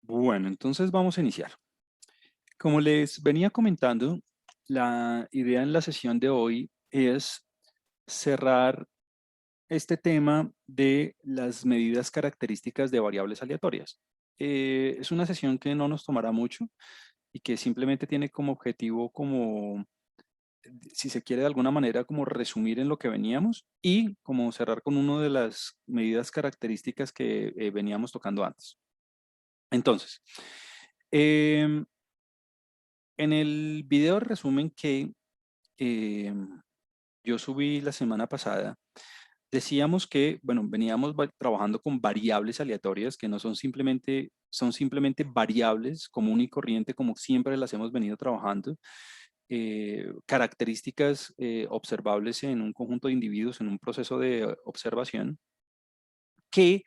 Bueno, entonces vamos a iniciar. Como les venía comentando, la idea en la sesión de hoy es cerrar este tema de las medidas características de variables aleatorias. Es una sesión que no nos tomará mucho y que simplemente tiene como objetivo si se quiere de alguna manera, como resumir en lo que veníamos y como cerrar con una de las medidas características que veníamos tocando antes. Entonces, em, en el video resumen que eh, yo subí la semana pasada, decíamos que, bueno, veníamos trabajando con variables aleatorias que no son simplemente variables común y corriente como siempre las hemos venido trabajando, características observables en un conjunto de individuos en un proceso de observación que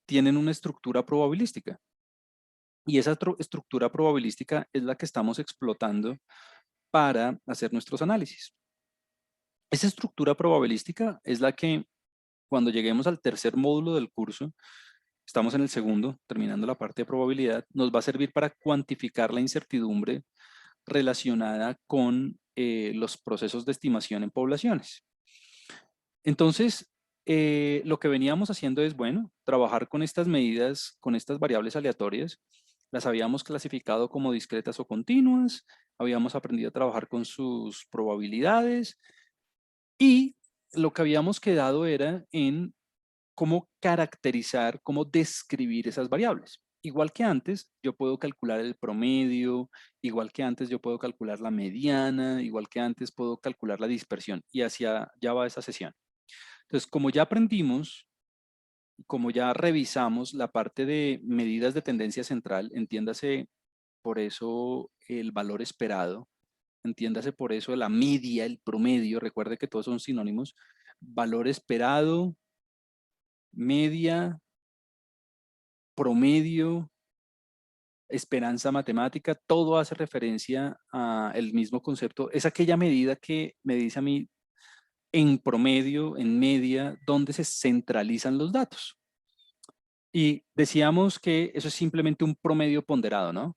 tienen una estructura probabilística. Y esa estructura probabilística es la que estamos explotando para hacer nuestros análisis. Esa estructura probabilística es la que cuando lleguemos al tercer módulo del curso, estamos en el segundo, terminando la parte de probabilidad, nos va a servir para cuantificar la incertidumbre relacionada con los procesos de estimación en poblaciones. Entonces, lo que veníamos haciendo es, bueno, trabajar con estas medidas, con estas variables aleatorias, las habíamos clasificado como discretas o continuas, habíamos aprendido a trabajar con sus probabilidades y lo que habíamos quedado era en cómo caracterizar, cómo describir esas variables. Igual que antes, yo puedo calcular el promedio, igual que antes yo puedo calcular la mediana, igual que antes puedo calcular la dispersión y hacia allá va esa sesión. Entonces, como ya aprendimos, como ya revisamos la parte de medidas de tendencia central, entiéndase por eso el valor esperado, entiéndase por eso la media, el promedio, recuerde que todos son sinónimos, valor esperado, media, promedio, esperanza matemática, todo hace referencia al mismo concepto. Es aquella medida que me dice a mí en promedio, en media, dónde se centralizan los datos. Y decíamos que eso es simplemente un promedio ponderado, ¿no?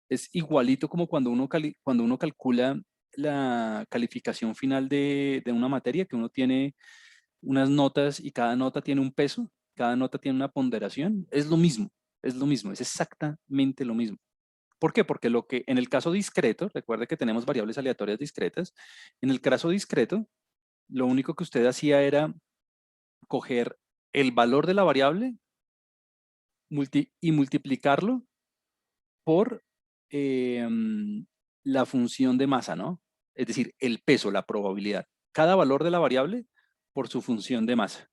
Es igualito como cuando uno calcula la calificación final de una materia, que uno tiene unas notas y cada nota tiene un peso, cada nota tiene una ponderación. Es lo mismo, es exactamente lo mismo. ¿Por qué? Porque lo que en el caso discreto, recuerde que tenemos variables aleatorias discretas, en el caso discreto, lo único que usted hacía era coger el valor de la variable y multiplicarlo por la función de masa, ¿no? Es decir, el peso, la probabilidad. Cada valor de la variable por su función de masa.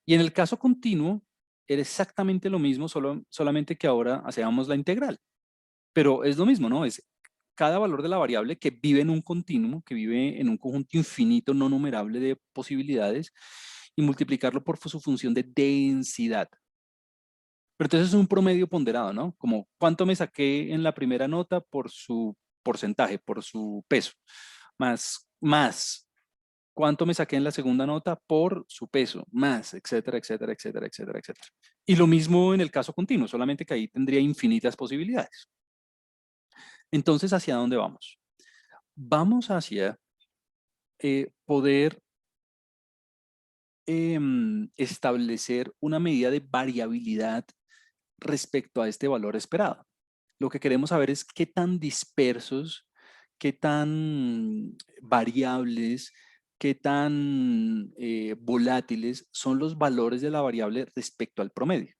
Y en el caso continuo, era exactamente lo mismo, solamente que ahora hacíamos la integral. Pero es lo mismo, ¿no? Es cada valor de la variable que vive en un continuo, que vive en un conjunto infinito no numerable de posibilidades, y multiplicarlo por su función de densidad. Pero entonces es un promedio ponderado, ¿no? Como cuánto me saqué en la primera nota por su porcentaje, por su peso, más cuánto me saqué en la segunda nota por su peso, más, etcétera, etcétera, etcétera, etcétera, etcétera. Y lo mismo en el caso continuo, solamente que ahí tendría infinitas posibilidades. Entonces, ¿hacia dónde vamos? Vamos hacia poder establecer una medida de variabilidad respecto a este valor esperado. Lo que queremos saber es qué tan dispersos, qué tan variables, qué tan volátiles son los valores de la variable respecto al promedio.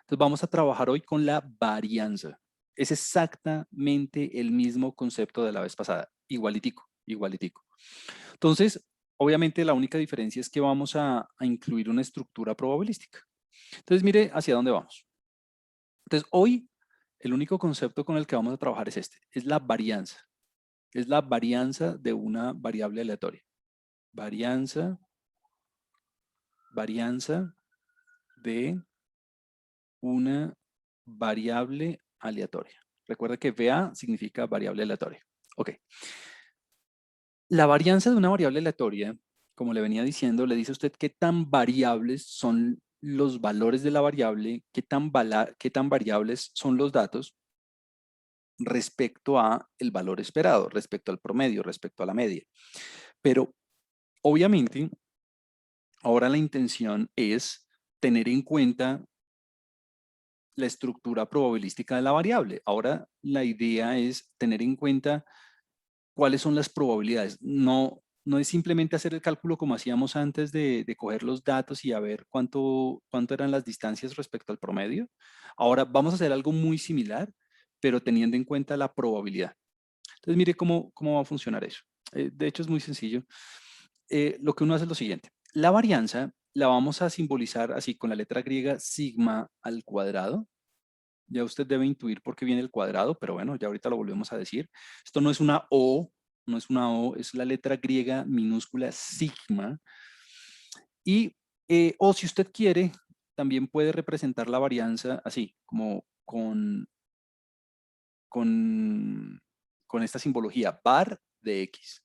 Entonces vamos a trabajar hoy con la varianza. Es exactamente el mismo concepto de la vez pasada, igualitico, igualitico. Entonces, obviamente la única diferencia es que vamos a incluir una estructura probabilística. Entonces, mire hacia dónde vamos. Entonces, hoy el único concepto con el que vamos a trabajar es este, es la varianza. Es la varianza de una variable aleatoria. Varianza, varianza de una variable aleatoria. Recuerda que VA significa variable aleatoria. Ok. La varianza de una variable aleatoria, como le venía diciendo, le dice a usted qué tan variables son los valores de la variable, qué tan variables son los datos respecto a el valor esperado, respecto al promedio, respecto a la media. Pero obviamente, ahora la intención es tener en cuenta la estructura probabilística de la variable. Ahora la idea es tener en cuenta cuáles son las probabilidades. No es simplemente hacer el cálculo como hacíamos antes de coger los datos y a ver cuánto eran las distancias respecto al promedio. Ahora vamos a hacer algo muy similar, pero teniendo en cuenta la probabilidad. Entonces mire cómo va a funcionar eso. De hecho es muy sencillo. Lo que uno hace es lo siguiente. La varianza la vamos a simbolizar así con la letra griega sigma al cuadrado. Ya usted debe intuir por qué viene el cuadrado, pero bueno, ya ahorita lo volvemos a decir. Esto no es una O, no es una O, es la letra griega minúscula sigma. Y, o si usted quiere, también puede representar la varianza así, como con, con esta simbología, bar de X.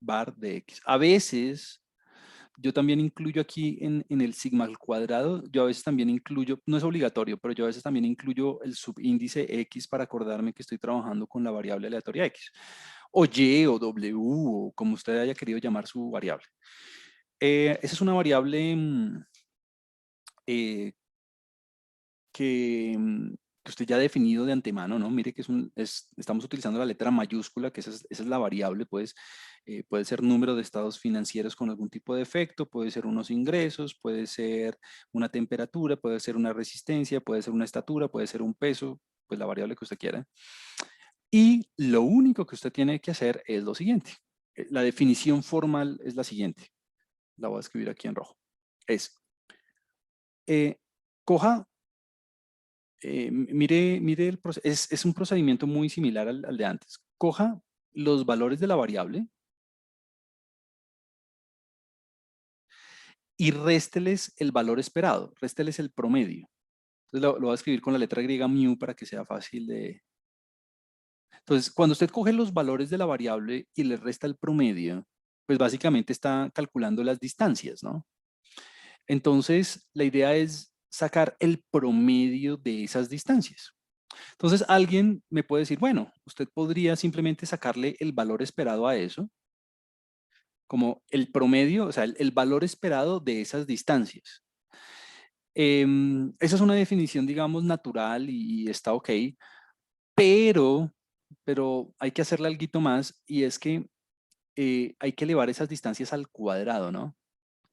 Bar de X. A veces yo también incluyo aquí en el sigma al cuadrado, yo a veces también incluyo, no es obligatorio, pero yo a veces también incluyo el subíndice X para acordarme que estoy trabajando con la variable aleatoria X. O Y o W, o como usted haya querido llamar su variable. Esa es una variable eh, que usted ya ha definido de antemano, ¿no? Mire que estamos utilizando la letra mayúscula, que esa es la variable, pues puede ser número de estados financieros con algún tipo de efecto, puede ser unos ingresos, puede ser una temperatura, puede ser una resistencia, puede ser una estatura, puede ser un peso, pues la variable que usted quiera. Y lo único que usted tiene que hacer es lo siguiente. La definición formal es la siguiente. La voy a escribir aquí en rojo. Es, coja mire el proceso, es un procedimiento muy similar al de antes. Coja los valores de la variable y résteles el valor esperado, résteles el promedio. Entonces lo voy a escribir con la letra griega mu para que sea fácil de... Entonces, cuando usted coge los valores de la variable y le resta el promedio, pues básicamente está calculando las distancias, ¿no? Entonces, la idea es sacar el promedio de esas distancias. Entonces alguien me puede decir, bueno, usted podría simplemente sacarle el valor esperado a eso, como el promedio, o sea, el valor esperado de esas distancias. Esa es una definición, digamos, natural y está ok, pero, pero hay que hacerle algo más y es que hay que elevar esas distancias al cuadrado, ¿no?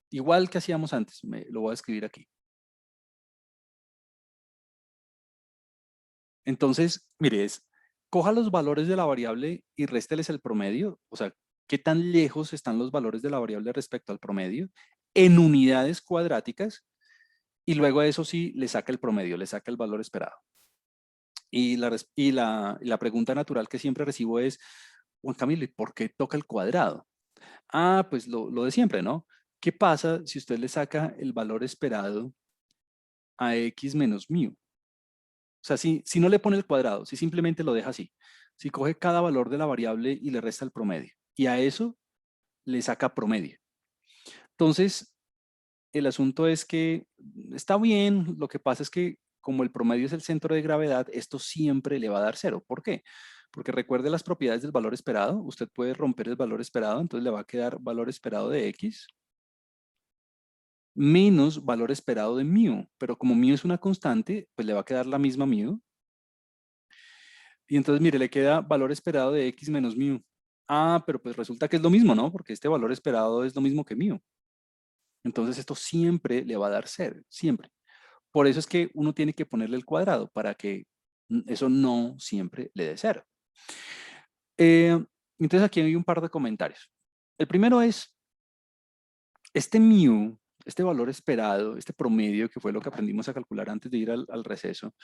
Igual que hacíamos antes, lo voy a escribir aquí. Entonces, mire, coja los valores de la variable y résteles el promedio, o sea, qué tan lejos están los valores de la variable respecto al promedio en unidades cuadráticas y luego a eso sí le saca el promedio, le saca el valor esperado. Y la pregunta natural que siempre recibo es, Juan Camilo, ¿y por qué toca el cuadrado? Ah, pues lo de siempre, ¿no? ¿Qué pasa si usted le saca el valor esperado a x menos mu? O sea, si no le pone el cuadrado, si simplemente lo deja así, si coge cada valor de la variable y le resta el promedio, y a eso le saca promedio. Entonces, el asunto es que está bien, lo que pasa es que como el promedio es el centro de gravedad, esto siempre le va a dar cero. ¿Por qué? Porque recuerde las propiedades del valor esperado, usted puede romper el valor esperado, entonces le va a quedar valor esperado de x menos valor esperado de mu, pero como mu es una constante, pues le va a quedar la misma mu. Y entonces, mire, le queda valor esperado de x menos mu. Ah, pero pues resulta que es lo mismo, ¿no? Porque este valor esperado es lo mismo que mu. Entonces, esto siempre le va a dar cero, siempre. Por eso es que uno tiene que ponerle el cuadrado para que eso no siempre le dé cero. Eh, entonces, aquí hay un par de comentarios. El primero es, este mu, este valor esperado, este promedio, que fue lo que aprendimos a calcular antes de ir al receso,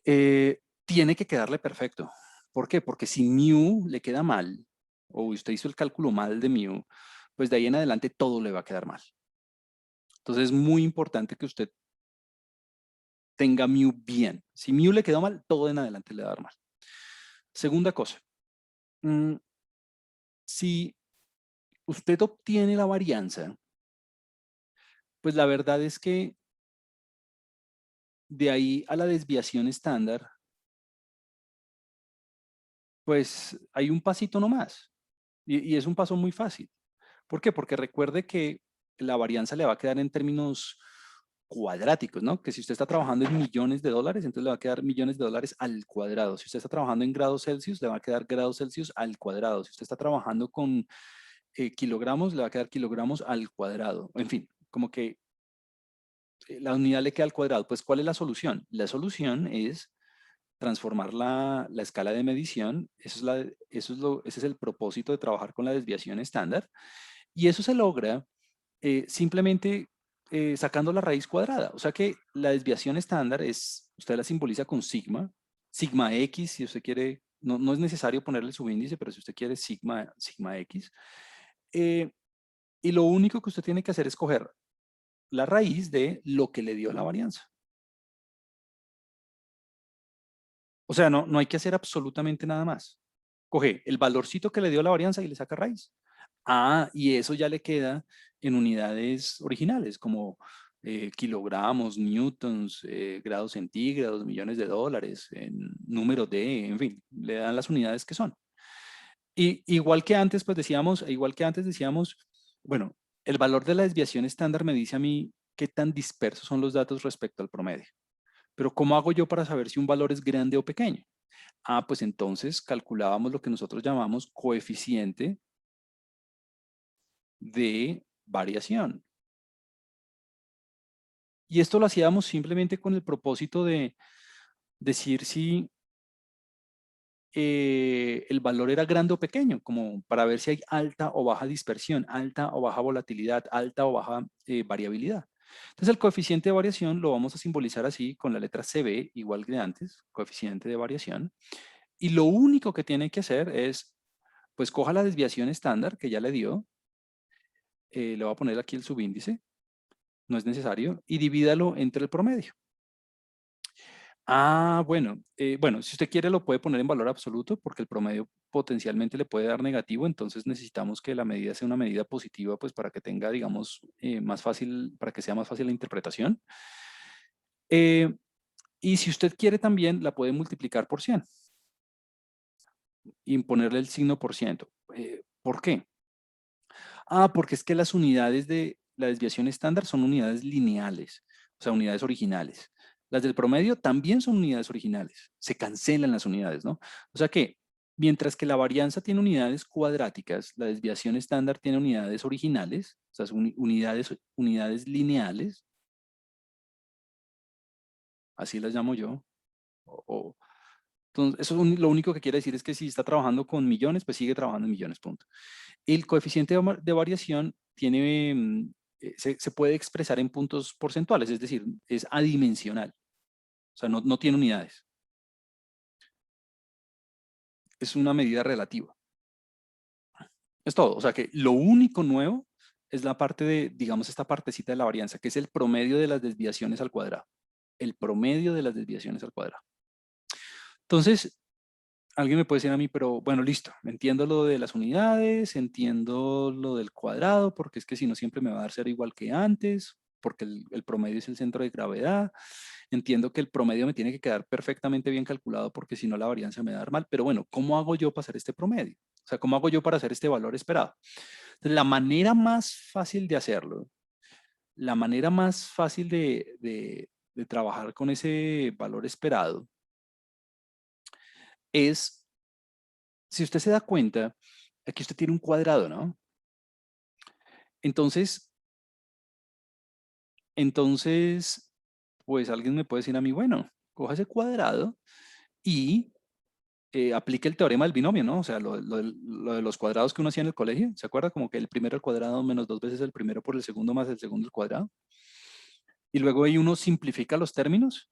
tiene que quedarle perfecto. ¿Por qué? Porque si mu le queda mal, o usted hizo el cálculo mal de mu, pues de ahí en adelante todo le va a quedar mal. Entonces es muy importante que usted tenga mu bien. Si mu le quedó mal, todo en adelante le va a dar mal. Segunda cosa, si usted obtiene la varianza, Pues la verdad es que de ahí a la desviación estándar, pues hay un pasito nomás. Y es un paso muy fácil. ¿Por qué? Porque recuerde que la varianza le va a quedar en términos cuadráticos, ¿no? Que si usted está trabajando en millones de dólares, entonces le va a quedar millones de dólares al cuadrado. Si usted está trabajando en grados Celsius, le va a quedar grados Celsius al cuadrado. Si usted está trabajando con kilogramos, le va a quedar kilogramos al cuadrado. En fin, como que la unidad le queda al cuadrado. Pues, ¿cuál es la solución? La solución es transformar la escala de medición. Ese es el propósito de trabajar con la desviación estándar. Y eso se logra simplemente sacando la raíz cuadrada. O sea que la desviación estándar usted la simboliza con sigma, sigma x, si usted quiere, no es necesario ponerle subíndice, pero si usted quiere sigma x. eh, y lo único que usted tiene que hacer es coger la raíz de lo que le dio la varianza. O sea, no hay que hacer absolutamente nada más. Coge el valorcito que le dio la varianza y le saca raíz. Ah, y eso ya le queda en unidades originales, como kilogramos, newtons, grados centígrados, millones de dólares, en número de, en fin, le dan las unidades que son. Y igual que antes, pues decíamos, bueno, el valor de la desviación estándar me dice a mí qué tan dispersos son los datos respecto al promedio. Pero ¿cómo hago yo para saber si un valor es grande o pequeño? Ah, pues entonces calculábamos lo que nosotros llamamos coeficiente de variación. Y esto lo hacíamos simplemente con el propósito de decir si el valor era grande o pequeño, como para ver si hay alta o baja dispersión, alta o baja volatilidad, alta o baja variabilidad. Entonces el coeficiente de variación lo vamos a simbolizar así con la letra CB, igual que antes, coeficiente de variación. Y lo único que tiene que hacer es, pues coja la desviación estándar que ya le dio, le voy a poner aquí el subíndice, no es necesario, y divídalo entre el promedio. Ah, bueno, si usted quiere lo puede poner en valor absoluto porque el promedio potencialmente le puede dar negativo, entonces necesitamos que la medida sea una medida positiva, pues para que tenga, digamos, más fácil, para que sea más fácil la interpretación. Eh, y si usted quiere también la puede multiplicar por 100 y ponerle el signo por ciento. ¿Por qué? Ah, porque es que las unidades de la desviación estándar son unidades lineales, o sea, unidades originales. Las del promedio también son unidades originales. Se cancelan las unidades, ¿no? O sea que, mientras que la varianza tiene unidades cuadráticas, la desviación estándar tiene unidades originales, o sea, son unidades lineales, así las llamo yo. Entonces, lo único que quiere decir es que si está trabajando con millones, pues sigue trabajando en millones, punto. El coeficiente de variación tiene, se puede expresar en puntos porcentuales, es decir, es adimensional, o sea, no tiene unidades, es una medida relativa. Es todo, o sea que lo único nuevo es la parte de, digamos, esta partecita de la varianza, que es el promedio de las desviaciones al cuadrado. El promedio de las desviaciones al cuadrado. Entonces, alguien me puede decir a mí, pero bueno, listo, entiendo lo de las unidades, entiendo lo del cuadrado, porque es que si no siempre me va a dar ser igual que antes, porque el promedio es el centro de gravedad. Entiendo que el promedio me tiene que quedar perfectamente bien calculado, porque si no la varianza me va a dar mal. Pero bueno, ¿cómo hago yo para hacer este promedio? O sea, ¿cómo hago yo para hacer este valor esperado? Entonces, la manera más fácil de hacerlo, la manera más fácil de trabajar con ese valor esperado es, si usted se da cuenta, aquí usted tiene un cuadrado, ¿no? Entonces, entonces, pues alguien me puede decir a mí, bueno, coja ese cuadrado y aplique el teorema del binomio, ¿no? O sea, lo de los cuadrados que uno hacía en el colegio, ¿se acuerda? Como que el primero al cuadrado menos dos veces el primero por el segundo más el segundo al cuadrado. Y luego ahí uno simplifica los términos.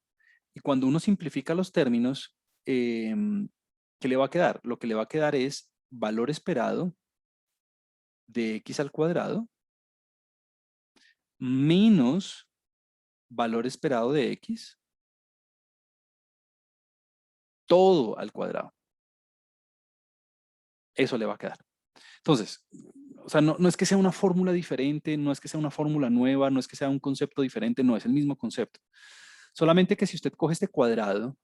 Y cuando uno simplifica los términos, ¿qué le va a quedar? Lo que le va a quedar es valor esperado de x al cuadrado menos valor esperado de x, todo al cuadrado. Eso le va a quedar. Entonces, o sea, no es que sea una fórmula diferente, no es que sea una fórmula nueva, no es que sea un concepto diferente, no, es el mismo concepto. Solamente que si usted coge este cuadrado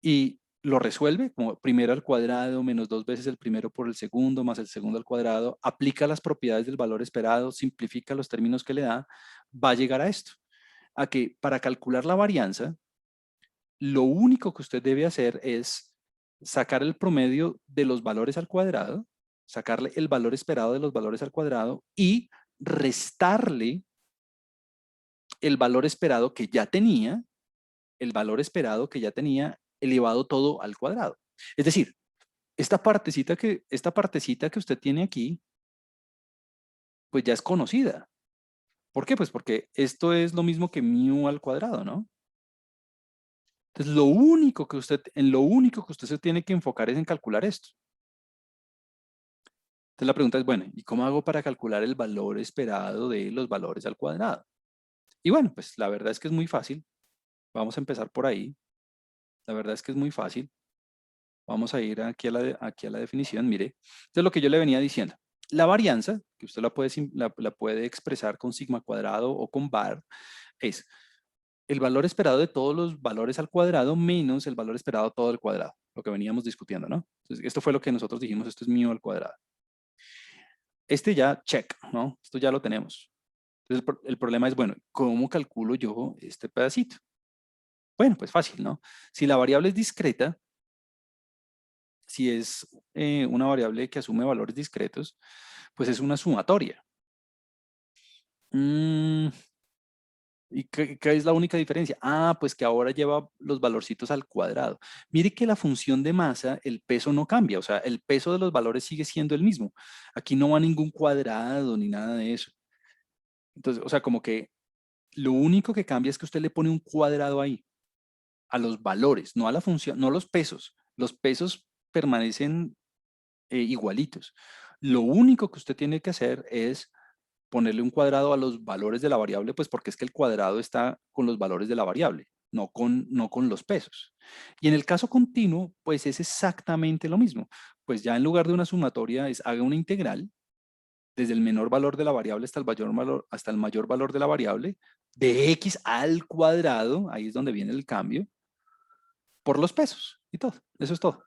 y lo resuelve, como primero al cuadrado menos 2 veces el primero por el segundo más el segundo al cuadrado, aplica las propiedades del valor esperado, simplifica los términos que le da, va a llegar a esto, a que para calcular la varianza, lo único que usted debe hacer es sacar el promedio de los valores al cuadrado, sacarle el valor esperado de los valores al cuadrado y restarle el valor esperado que ya tenía, el valor esperado que ya tenía elevado todo al cuadrado. Es decir, esta partecita que usted tiene aquí, pues ya es conocida. ¿Por qué? Pues porque esto es lo mismo que mu al cuadrado, ¿no? Entonces, en lo único que usted se tiene que enfocar es en calcular esto. Entonces, la pregunta es, bueno, ¿y cómo hago para calcular el valor esperado de los valores al cuadrado? Y bueno, pues la verdad es que es muy fácil. Vamos a empezar por ahí. La verdad es que es muy fácil. Vamos a ir aquí a la definición, mire. Entonces, lo que yo le venía diciendo. La varianza, que usted la puede expresar con sigma cuadrado o con var, es el valor esperado de todos los valores al cuadrado menos el valor esperado todo al cuadrado, lo que veníamos discutiendo, ¿no? Entonces, esto fue lo que nosotros dijimos, esto es mío al cuadrado. Este ya, check, ¿no? Esto ya lo tenemos. Entonces, el problema es, bueno, ¿cómo calculo yo este pedacito? Bueno, pues fácil, ¿no? Si la variable es discreta, si es una variable que asume valores discretos, pues es una sumatoria. ¿Y qué es la única diferencia? Ah, pues que ahora lleva los valorcitos al cuadrado. Mire que la función de masa, el peso no cambia, o sea, el peso de los valores sigue siendo el mismo. Aquí no va ningún cuadrado ni nada de eso. Entonces, o sea, como que lo único que cambia es que usted le pone un cuadrado ahí, a los valores, no a la función, no a los pesos. Los pesos permanecen igualitos. Lo único que usted tiene que hacer es ponerle un cuadrado a los valores de la variable, pues porque es que el cuadrado está con los valores de la variable, no con los pesos. Y en el caso continuo, pues es exactamente lo mismo. Pues ya en lugar de una sumatoria, haga una integral desde el menor valor de la variable hasta el mayor valor de la variable, de x al cuadrado, ahí es donde viene el cambio, por los pesos y todo. Eso es todo.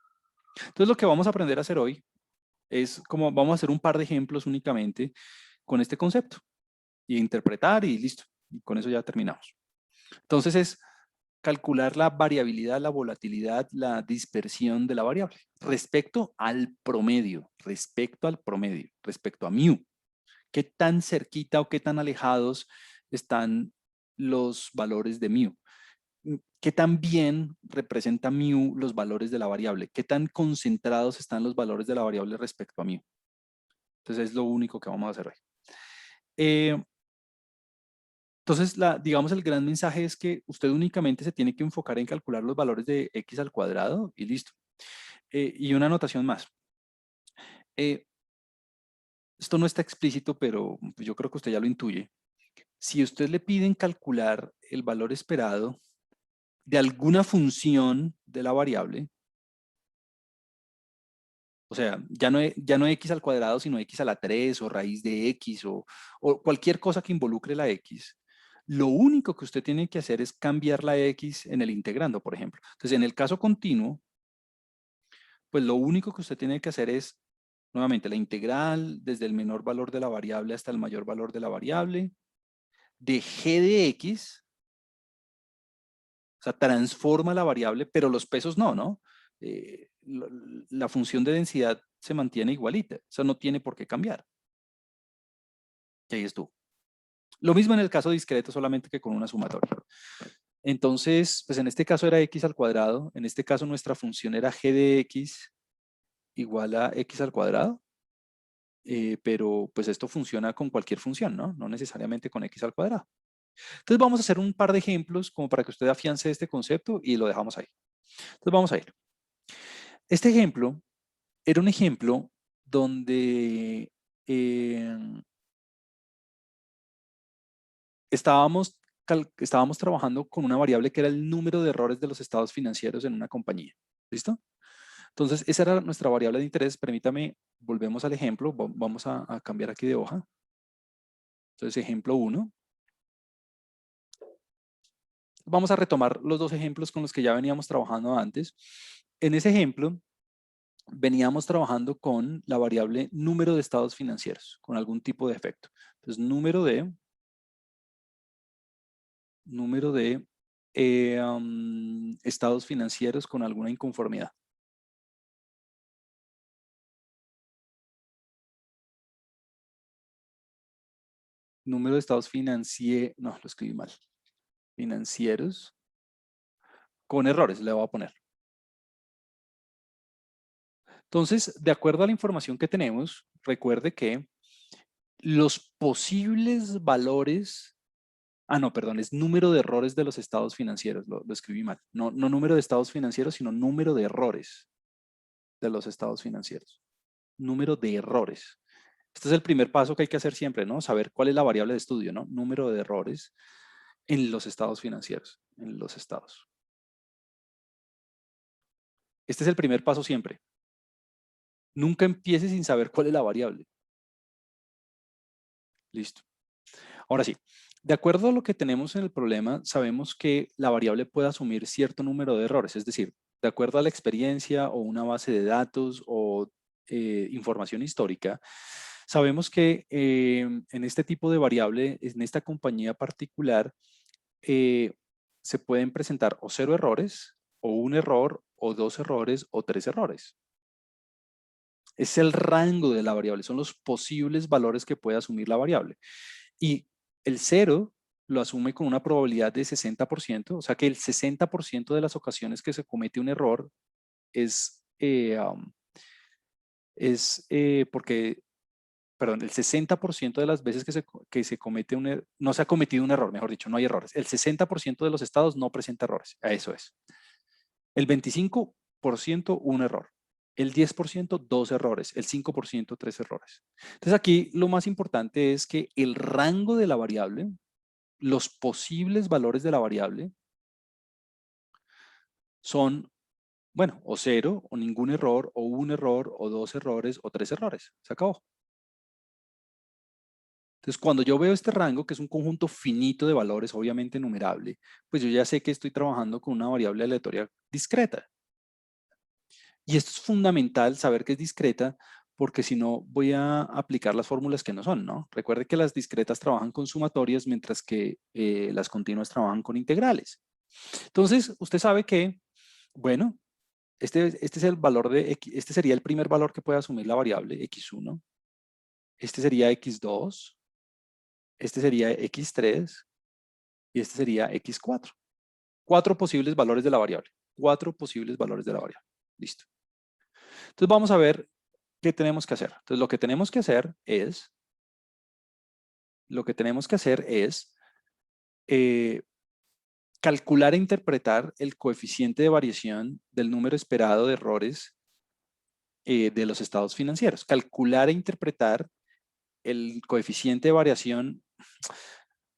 Entonces lo que vamos a aprender a hacer hoy es como vamos a hacer un par de ejemplos únicamente con este concepto y interpretar y listo. Y con eso ya terminamos. Entonces es calcular la variabilidad, la volatilidad, la dispersión de la variable respecto al promedio, respecto a mu. ¿Qué tan cerquita o qué tan alejados están los valores de mu? ¿Qué tan bien representa mu los valores de la variable? ¿Qué tan concentrados están los valores de la variable respecto a mu? Entonces es lo único que vamos a hacer hoy. Entonces, digamos, el gran mensaje es que usted únicamente se tiene que enfocar en calcular los valores de x al cuadrado y listo. Y una anotación más. Eh, Esto no está explícito, pero pues, yo creo que usted ya lo intuye. Si usted le piden calcular el valor esperado de alguna función de la variable, o sea, ya no x al cuadrado, sino x a la 3 o raíz de x o cualquier cosa que involucre la x, lo único que usted tiene que hacer es cambiar la x en el integrando, por ejemplo. Entonces, en el caso continuo, pues lo único que usted tiene que hacer es, nuevamente, la integral desde el menor valor de la variable hasta el mayor valor de la variable, de g de x, o sea, transforma la variable, pero los pesos no, ¿no? La función de densidad se mantiene igualita, o sea, no tiene por qué cambiar. Y ahí estuvo. Lo mismo en el caso discreto, solamente que con una sumatoria. Entonces, pues en este caso era x al cuadrado, en este caso nuestra función era g de x igual a x al cuadrado, pero pues esto funciona con cualquier función, ¿no? No necesariamente con x al cuadrado. Entonces vamos a hacer un par de ejemplos como para que usted afiance este concepto y lo dejamos ahí. Entonces vamos a ir. Este ejemplo era un ejemplo donde estábamos trabajando con una variable que era el número de errores de los estados financieros en una compañía. ¿Listo? Entonces, esa era nuestra variable de interés. Permítame, volvemos al ejemplo. Vamos a cambiar aquí de hoja. Entonces, ejemplo 1. Vamos a retomar los dos ejemplos con los que ya veníamos trabajando antes. En ese ejemplo, veníamos trabajando con la variable número de estados financieros, con algún tipo de efecto. Entonces, número de estados financieros con alguna inconformidad. Número de estados financieros, no, lo escribí mal. Financieros con errores, le voy a poner. Entonces, de acuerdo a la información que tenemos, recuerde que los posibles valores, no, perdón, es número de errores de los estados financieros, lo escribí mal. No número de estados financieros, sino número de errores de los estados financieros. Número de errores. Este es el primer paso que hay que hacer siempre, ¿no? Saber cuál es la variable de estudio, ¿no? Número de errores en los estados financieros, en los estados. Este es el primer paso siempre. Nunca empiece sin saber cuál es la variable. Listo. Ahora sí, de acuerdo a lo que tenemos en el problema, sabemos que la variable puede asumir cierto número de errores, es decir, de acuerdo a la experiencia o una base de datos o información histórica, sabemos que en este tipo de variable, en esta compañía particular, se pueden presentar o 0 errores, o 1 error, o 2 errores, o 3 errores. Es el rango de la variable, son los posibles valores que puede asumir la variable. Y el 0 lo asume con una probabilidad de 60%, o sea que el 60% de las ocasiones que se comete un error es porque, perdón, el 60% de las veces que se comete no se ha cometido un error, mejor dicho, no hay errores. El 60% de los estados no presenta errores, eso es. El 25% un error. El 10% dos errores, el 5% tres errores. Entonces aquí lo más importante es que el rango de la variable, los posibles valores de la variable son, bueno, o 0, o ningún error, o un error, o 2 errores, o 3 errores. Se acabó. Entonces, cuando yo veo este rango, que es un conjunto finito de valores, obviamente numerable, pues yo ya sé que estoy trabajando con una variable aleatoria discreta. Y esto es fundamental saber que es discreta, porque si no voy a aplicar las fórmulas que no son, ¿no? Recuerde que las discretas trabajan con sumatorias, mientras que las continuas trabajan con integrales. Entonces, usted sabe que, bueno, este es el valor de X, este sería el primer valor que puede asumir la variable X1. Este sería X2, este sería X3 y este sería X4. 4 posibles valores de la variable. 4 posibles valores de la variable. Listo. Entonces vamos a ver qué tenemos que hacer. Entonces lo que tenemos que hacer es calcular e interpretar el coeficiente de variación del número esperado de errores de los estados financieros. Calcular e interpretar el coeficiente de variación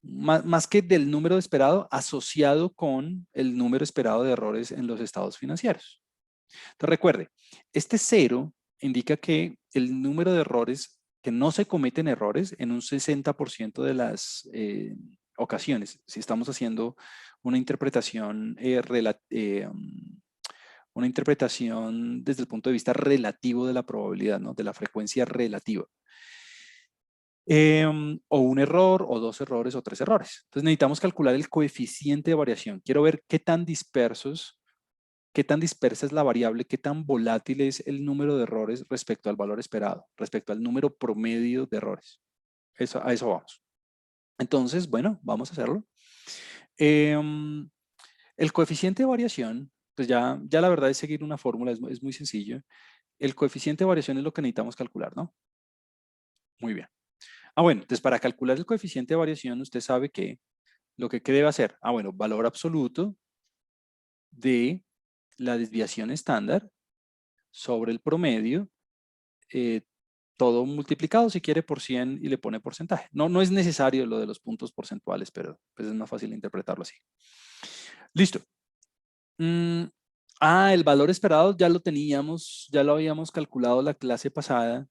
más que del número esperado asociado con el número esperado de errores en los estados financieros. Entonces recuerde, este 0 indica que el número de errores, que no se cometen errores en un 60% de las ocasiones, si estamos haciendo una interpretación, una interpretación desde el punto de vista relativo de la probabilidad, ¿no? De la frecuencia relativa. O un error, o 2 errores, o 3 errores. Entonces necesitamos calcular el coeficiente de variación. Quiero ver qué tan dispersa es la variable, qué tan volátil es el número de errores respecto al valor esperado, respecto al número promedio de errores. A eso vamos. Entonces, bueno, vamos a hacerlo. El coeficiente de variación, pues ya la verdad es seguir una fórmula, es muy sencillo. El coeficiente de variación es lo que necesitamos calcular, ¿no? Muy bien. Bueno, entonces para calcular el coeficiente de variación, usted sabe que lo que debe hacer, bueno, valor absoluto de la desviación estándar sobre el promedio, todo multiplicado si quiere por 100 y le pone porcentaje. No es necesario lo de los puntos porcentuales, pero pues es más fácil interpretarlo así. Listo. El valor esperado ya lo teníamos, ya lo habíamos calculado la clase pasada.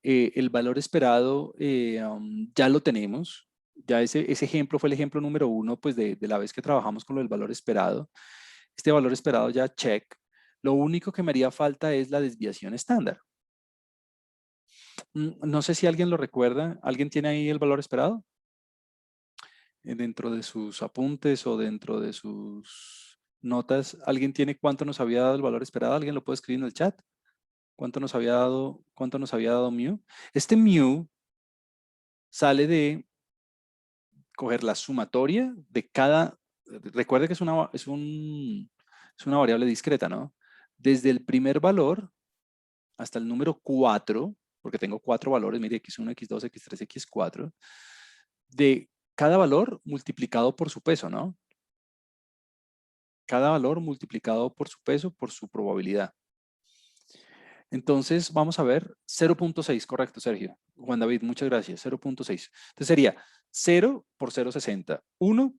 El valor esperado ya lo tenemos. Ya ese ejemplo fue el ejemplo número 1, pues de la vez que trabajamos con lo del valor esperado. Este valor esperado ya check. Lo único que me haría falta es la desviación estándar. No sé si alguien lo recuerda. ¿Alguien tiene ahí el valor esperado? Dentro de sus apuntes o dentro de sus notas, ¿alguien tiene cuánto nos había dado el valor esperado? ¿Alguien lo puede escribir en el chat? Cuánto nos había dado mu? Este mu sale de coger la sumatoria de cada, recuerde que es una variable discreta, ¿no? Desde el primer valor hasta el número 4, porque tengo 4 valores, mire, x1, x2, x3, x4, de cada valor multiplicado por su peso, ¿no? Cada valor multiplicado por su peso, por su probabilidad. Entonces, vamos a ver 0.6, correcto, Sergio. Juan David, muchas gracias, 0.6. Entonces sería 0 por 0.60, 1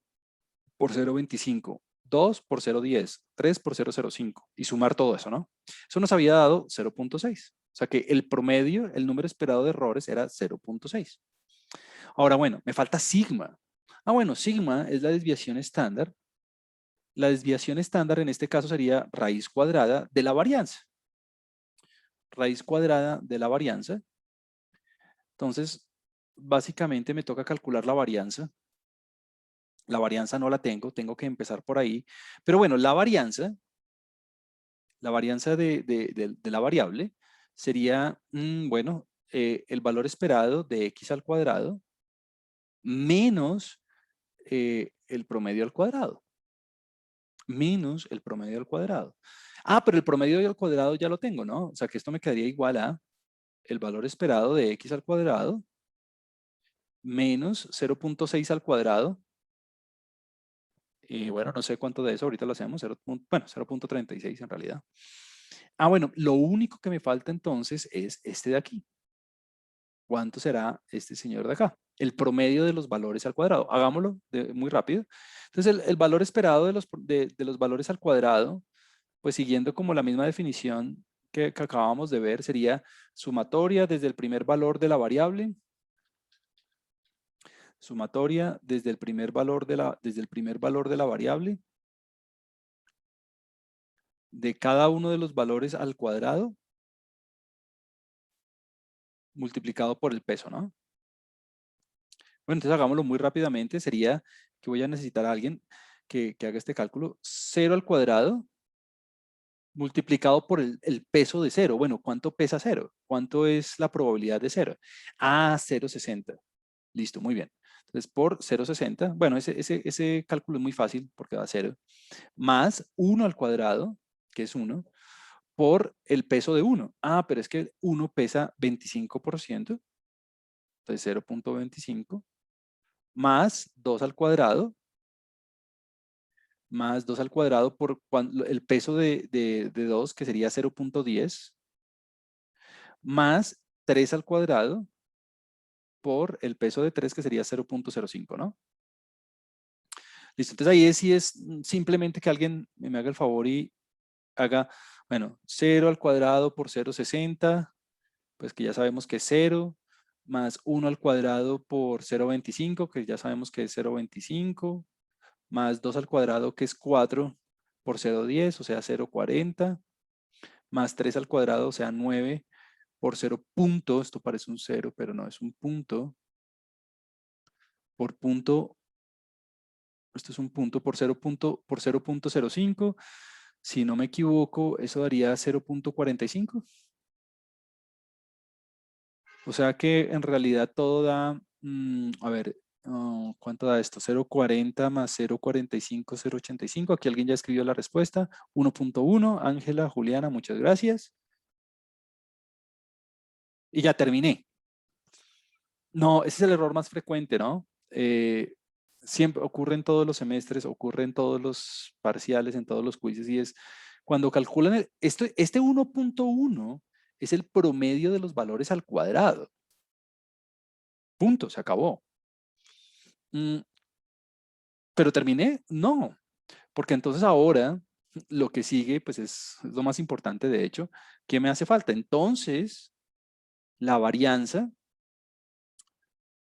por 0.25, 2 por 0.10, 3 por 0.05 y sumar todo eso, ¿no? Eso nos había dado 0.6. O sea que el promedio, el número esperado de errores era 0.6. Ahora, bueno, me falta sigma. Bueno, sigma es la desviación estándar. La desviación estándar en este caso sería raíz cuadrada de la varianza. Raíz cuadrada de la varianza. Entonces, básicamente me toca calcular la varianza. La varianza no la tengo que empezar por ahí. Pero bueno, la varianza de la variable sería, bueno, el valor esperado de x al cuadrado menos el promedio al cuadrado. Menos el promedio al cuadrado. Pero el promedio al cuadrado ya lo tengo, ¿no? O sea que esto me quedaría igual a el valor esperado de x al cuadrado menos 0.6 al cuadrado. Y bueno, no sé cuánto de eso, ahorita lo hacemos, 0.36 en realidad. Bueno, lo único que me falta entonces es este de aquí. ¿Cuánto será este señor de acá? El promedio de los valores al cuadrado. Hagámoslo muy rápido. Entonces, el valor esperado de los valores al cuadrado, pues siguiendo como la misma definición que acabamos de ver, sería sumatoria desde el primer valor de la variable, sumatoria desde el primer valor de la variable, de cada uno de los valores al cuadrado, multiplicado por el peso, ¿no? Bueno, entonces hagámoslo muy rápidamente. Sería que voy a necesitar a alguien que haga este cálculo. 0 al cuadrado multiplicado por el peso de 0. Bueno, ¿cuánto pesa 0? ¿Cuánto es la probabilidad de 0? 0.60. Listo, muy bien. Entonces, por 0.60, bueno, ese cálculo es muy fácil porque da 0, más 1 al cuadrado, que es 1, por el peso de 1. Pero es que 1 pesa 25%, entonces 0.25, más 2 al cuadrado, más 2 al cuadrado por el peso de 2, que sería 0.10, más 3 al cuadrado por el peso de 3, que sería 0.05, ¿no? Listo, entonces ahí sí es simplemente que alguien me haga el favor y haga, bueno, 0 al cuadrado por 0.60, pues que ya sabemos que es 0, más 1 al cuadrado por 0.25, que ya sabemos que es 0.25, más 2 al cuadrado, que es 4 por 0.10, o sea 0.40, más 3 al cuadrado, o sea 9 por 0 punto, esto parece un 0, pero no es un punto, por punto, esto es un punto por 0.05, si no me equivoco, eso daría 0.45. O sea que en realidad todo da, a ver, ¿cuánto da esto? 0.40 más 0.45, 0.85. Aquí alguien ya escribió la respuesta. 1.1. Ángela, Juliana, muchas gracias. Y ya terminé. No, ese es el error más frecuente, ¿no? Siempre ocurre en todos los semestres, ocurre en todos los parciales, en todos los quizzes, y es cuando calculan, este 1.1 es el promedio de los valores al cuadrado. Punto, se acabó. ¿Pero terminé? No, porque entonces ahora lo que sigue, pues es lo más importante, de hecho. ¿Qué me hace falta? Entonces, la varianza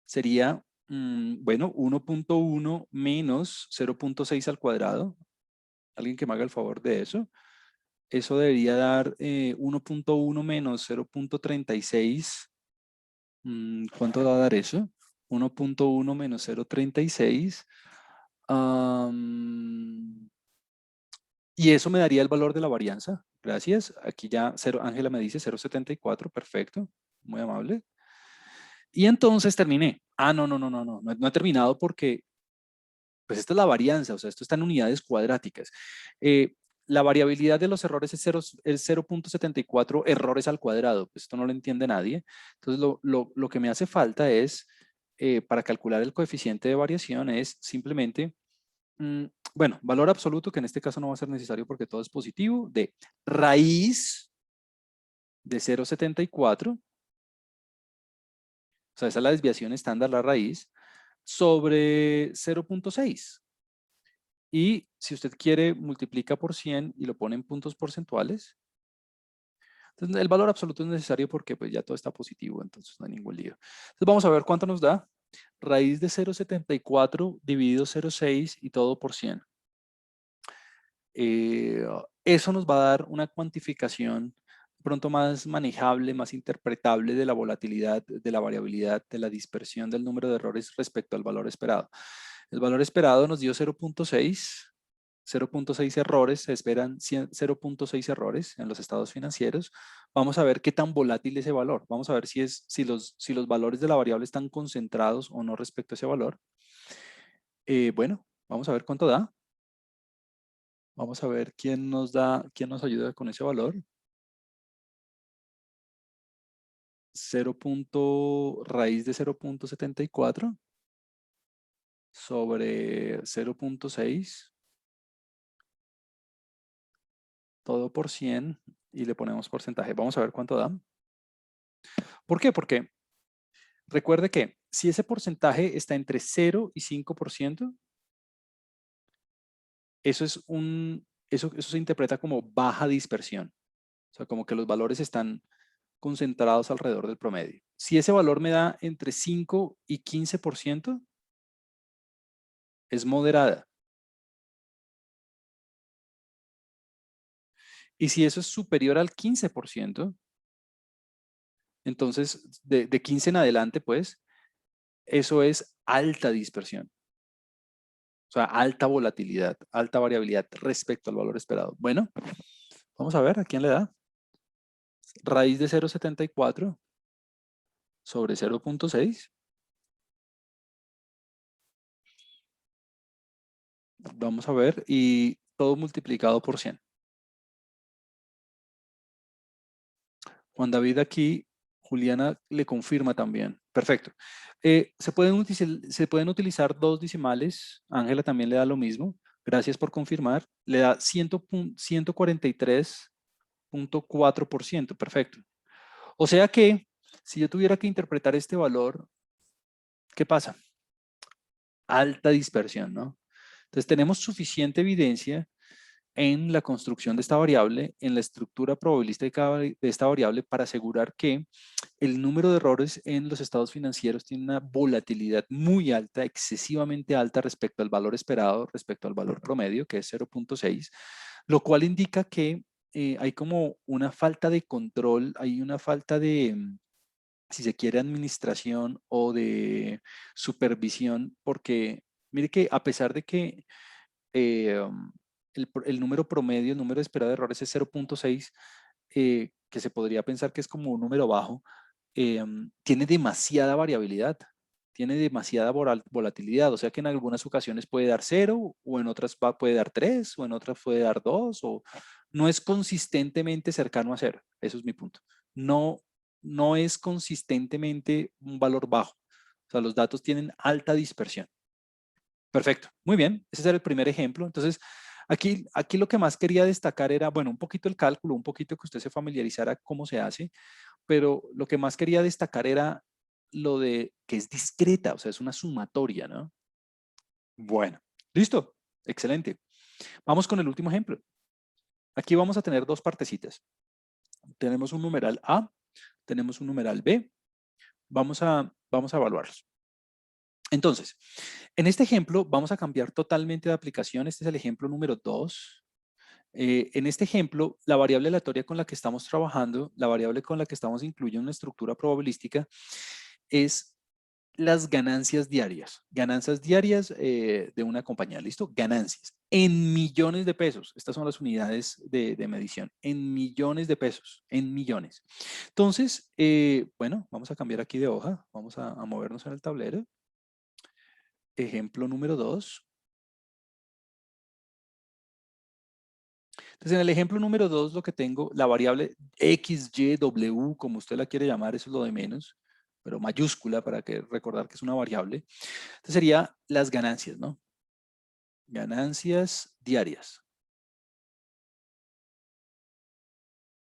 sería, bueno, 1.1 menos 0.6 al cuadrado. ¿Alguien que me haga el favor de eso? Eso debería dar 1.1 menos 0.36. ¿Cuánto va a dar eso? 1.1 menos 0.36. Y eso me daría el valor de la varianza. Gracias. Aquí ya Ángela me dice 0.74. Perfecto. Muy amable. Y entonces terminé. No he terminado porque pues esta es la varianza, o sea, esto está en unidades cuadráticas. Eh, la variabilidad de los errores es 0.74 errores al cuadrado. Pues esto no lo entiende nadie. Entonces, lo que me hace falta es, para calcular el coeficiente de variación, es simplemente, bueno, valor absoluto, que en este caso no va a ser necesario porque todo es positivo, de raíz de 0.74, o sea, esa es la desviación estándar, la raíz, sobre 0.6. Y si usted quiere, multiplica por 100 y lo pone en puntos porcentuales. Entonces, el valor absoluto es necesario porque pues ya todo está positivo, entonces no hay ningún lío. Entonces, vamos a ver cuánto nos da. Raíz de 0.74 dividido 0.6 y todo por 100. Eso nos va a dar una cuantificación pronto más manejable, más interpretable de la volatilidad, de la variabilidad, de la dispersión del número de errores respecto al valor esperado. El valor esperado nos dio 0.6. 0.6 errores, se esperan 0.6 errores en los estados financieros. Vamos a ver qué tan volátil es ese valor. Vamos a ver si los valores de la variable están concentrados o no respecto a ese valor. Bueno, vamos a ver cuánto da. Vamos a ver quién nos ayuda con ese valor. 0. Raíz de 0.74 sobre 0.6, todo por 100 y le ponemos porcentaje. Vamos a ver cuánto da. ¿Por qué? Porque recuerde que si ese porcentaje está entre 0 y 5%, eso se interpreta como baja dispersión. O sea, como que los valores están concentrados alrededor del promedio. Si ese valor me da entre 5 y 15%, es moderada. Y si eso es superior al 15%, entonces de 15 en adelante, pues, eso es alta dispersión. O sea, alta volatilidad, alta variabilidad respecto al valor esperado. Bueno, vamos a ver a quién le da. Raíz de 0.74 sobre 0.6. Vamos a ver, y todo multiplicado por 100. Juan David aquí, Juliana le confirma también. Perfecto. Se pueden utilizar dos decimales. Ángela también le da lo mismo. Gracias por confirmar. Le da 143.4%. Perfecto. O sea que, si yo tuviera que interpretar este valor, ¿qué pasa? Alta dispersión, ¿no? Entonces, tenemos suficiente evidencia en la construcción de esta variable, en la estructura probabilística de esta variable para asegurar que el número de errores en los estados financieros tiene una volatilidad muy alta, excesivamente alta respecto al valor esperado, respecto al valor promedio, que es 0.6, lo cual indica que hay como una falta de control, hay una falta de, si se quiere, administración o de supervisión, porque mire que a pesar de que el número promedio, el número esperado de errores es 0.6, que se podría pensar que es como un número bajo, tiene demasiada variabilidad, tiene demasiada volatilidad, o sea que en algunas ocasiones puede dar 0, o en otras puede dar 3, o en otras puede dar 2, o no es consistentemente cercano a 0. Eso es mi punto. No, no es consistentemente un valor bajo. O sea, los datos tienen alta dispersión. Perfecto, muy bien, ese era el primer ejemplo. Entonces, aquí lo que más quería destacar era, bueno, un poquito el cálculo, un poquito que usted se familiarizara cómo se hace, pero lo que más quería destacar era lo de que es discreta, o sea, es una sumatoria, ¿no? Bueno, listo, excelente. Vamos con el último ejemplo. Aquí vamos a tener dos partecitas. Tenemos un numeral A, tenemos un numeral B. Vamos a evaluarlos. Entonces, en este ejemplo vamos a cambiar totalmente de aplicación. Este es el ejemplo número 2. En este ejemplo, la variable aleatoria con la que estamos trabajando, la variable con la que estamos incluyendo una estructura probabilística, es las ganancias diarias de una compañía, ¿listo? Ganancias en millones de pesos. Estas son las unidades de medición, en millones de pesos, en millones. Entonces, bueno, vamos a cambiar aquí de hoja, vamos a movernos en el tablero. Ejemplo número 2. Entonces, en el ejemplo número 2, lo que tengo, la variable X, Y, W, como usted la quiere llamar, eso es lo de menos, pero mayúscula para que recordar que es una variable. Entonces, sería las ganancias, ¿no? Ganancias diarias.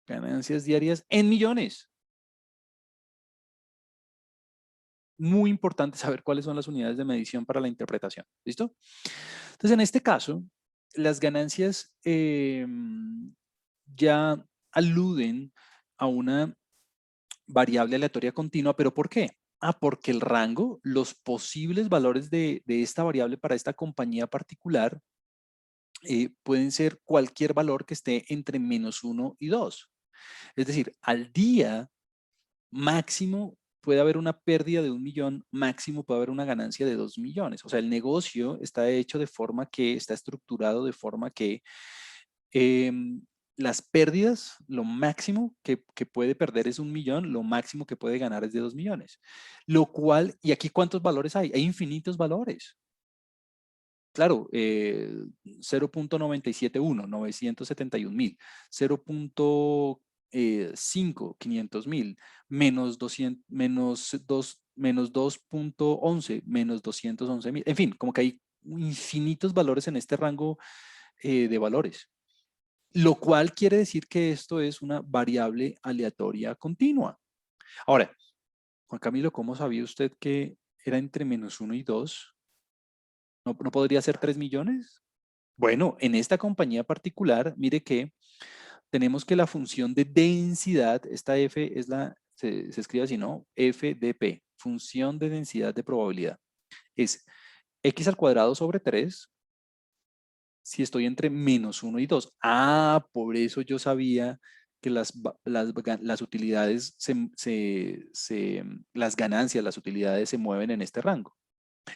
Ganancias diarias en millones. Muy importante saber cuáles son las unidades de medición para la interpretación. ¿Listo? Entonces, en este caso, las ganancias ya aluden a una variable aleatoria continua, ¿pero por qué? Porque el rango, los posibles valores de esta variable para esta compañía particular pueden ser cualquier valor que esté entre -1 y 2. Es decir, al día máximo puede haber una pérdida de 1 millón, máximo puede haber una ganancia de 2 millones. O sea, el negocio está hecho de forma que, está estructurado de forma que las pérdidas, lo máximo que puede perder es 1 millón, lo máximo que puede ganar es de 2 millones. Lo cual, ¿y aquí cuántos valores hay? Hay infinitos valores. Claro, 0.971, 971,000, 0.5, 500,000, menos 200, menos 2.11, menos 211,000. En fin, como que hay infinitos valores en este rango de valores. Lo cual quiere decir que esto es una variable aleatoria continua. Ahora, Juan Camilo, ¿cómo sabía usted que era entre -1 y 2? ¿No podría ser 3 millones? Bueno, en esta compañía particular, mire que tenemos que la función de densidad, esta F es se escribe así, ¿no? FDP, función de densidad de probabilidad. Es X al cuadrado sobre 3 si estoy entre -1 y 2. Por eso yo sabía que las utilidades, las ganancias, las utilidades se mueven en este rango.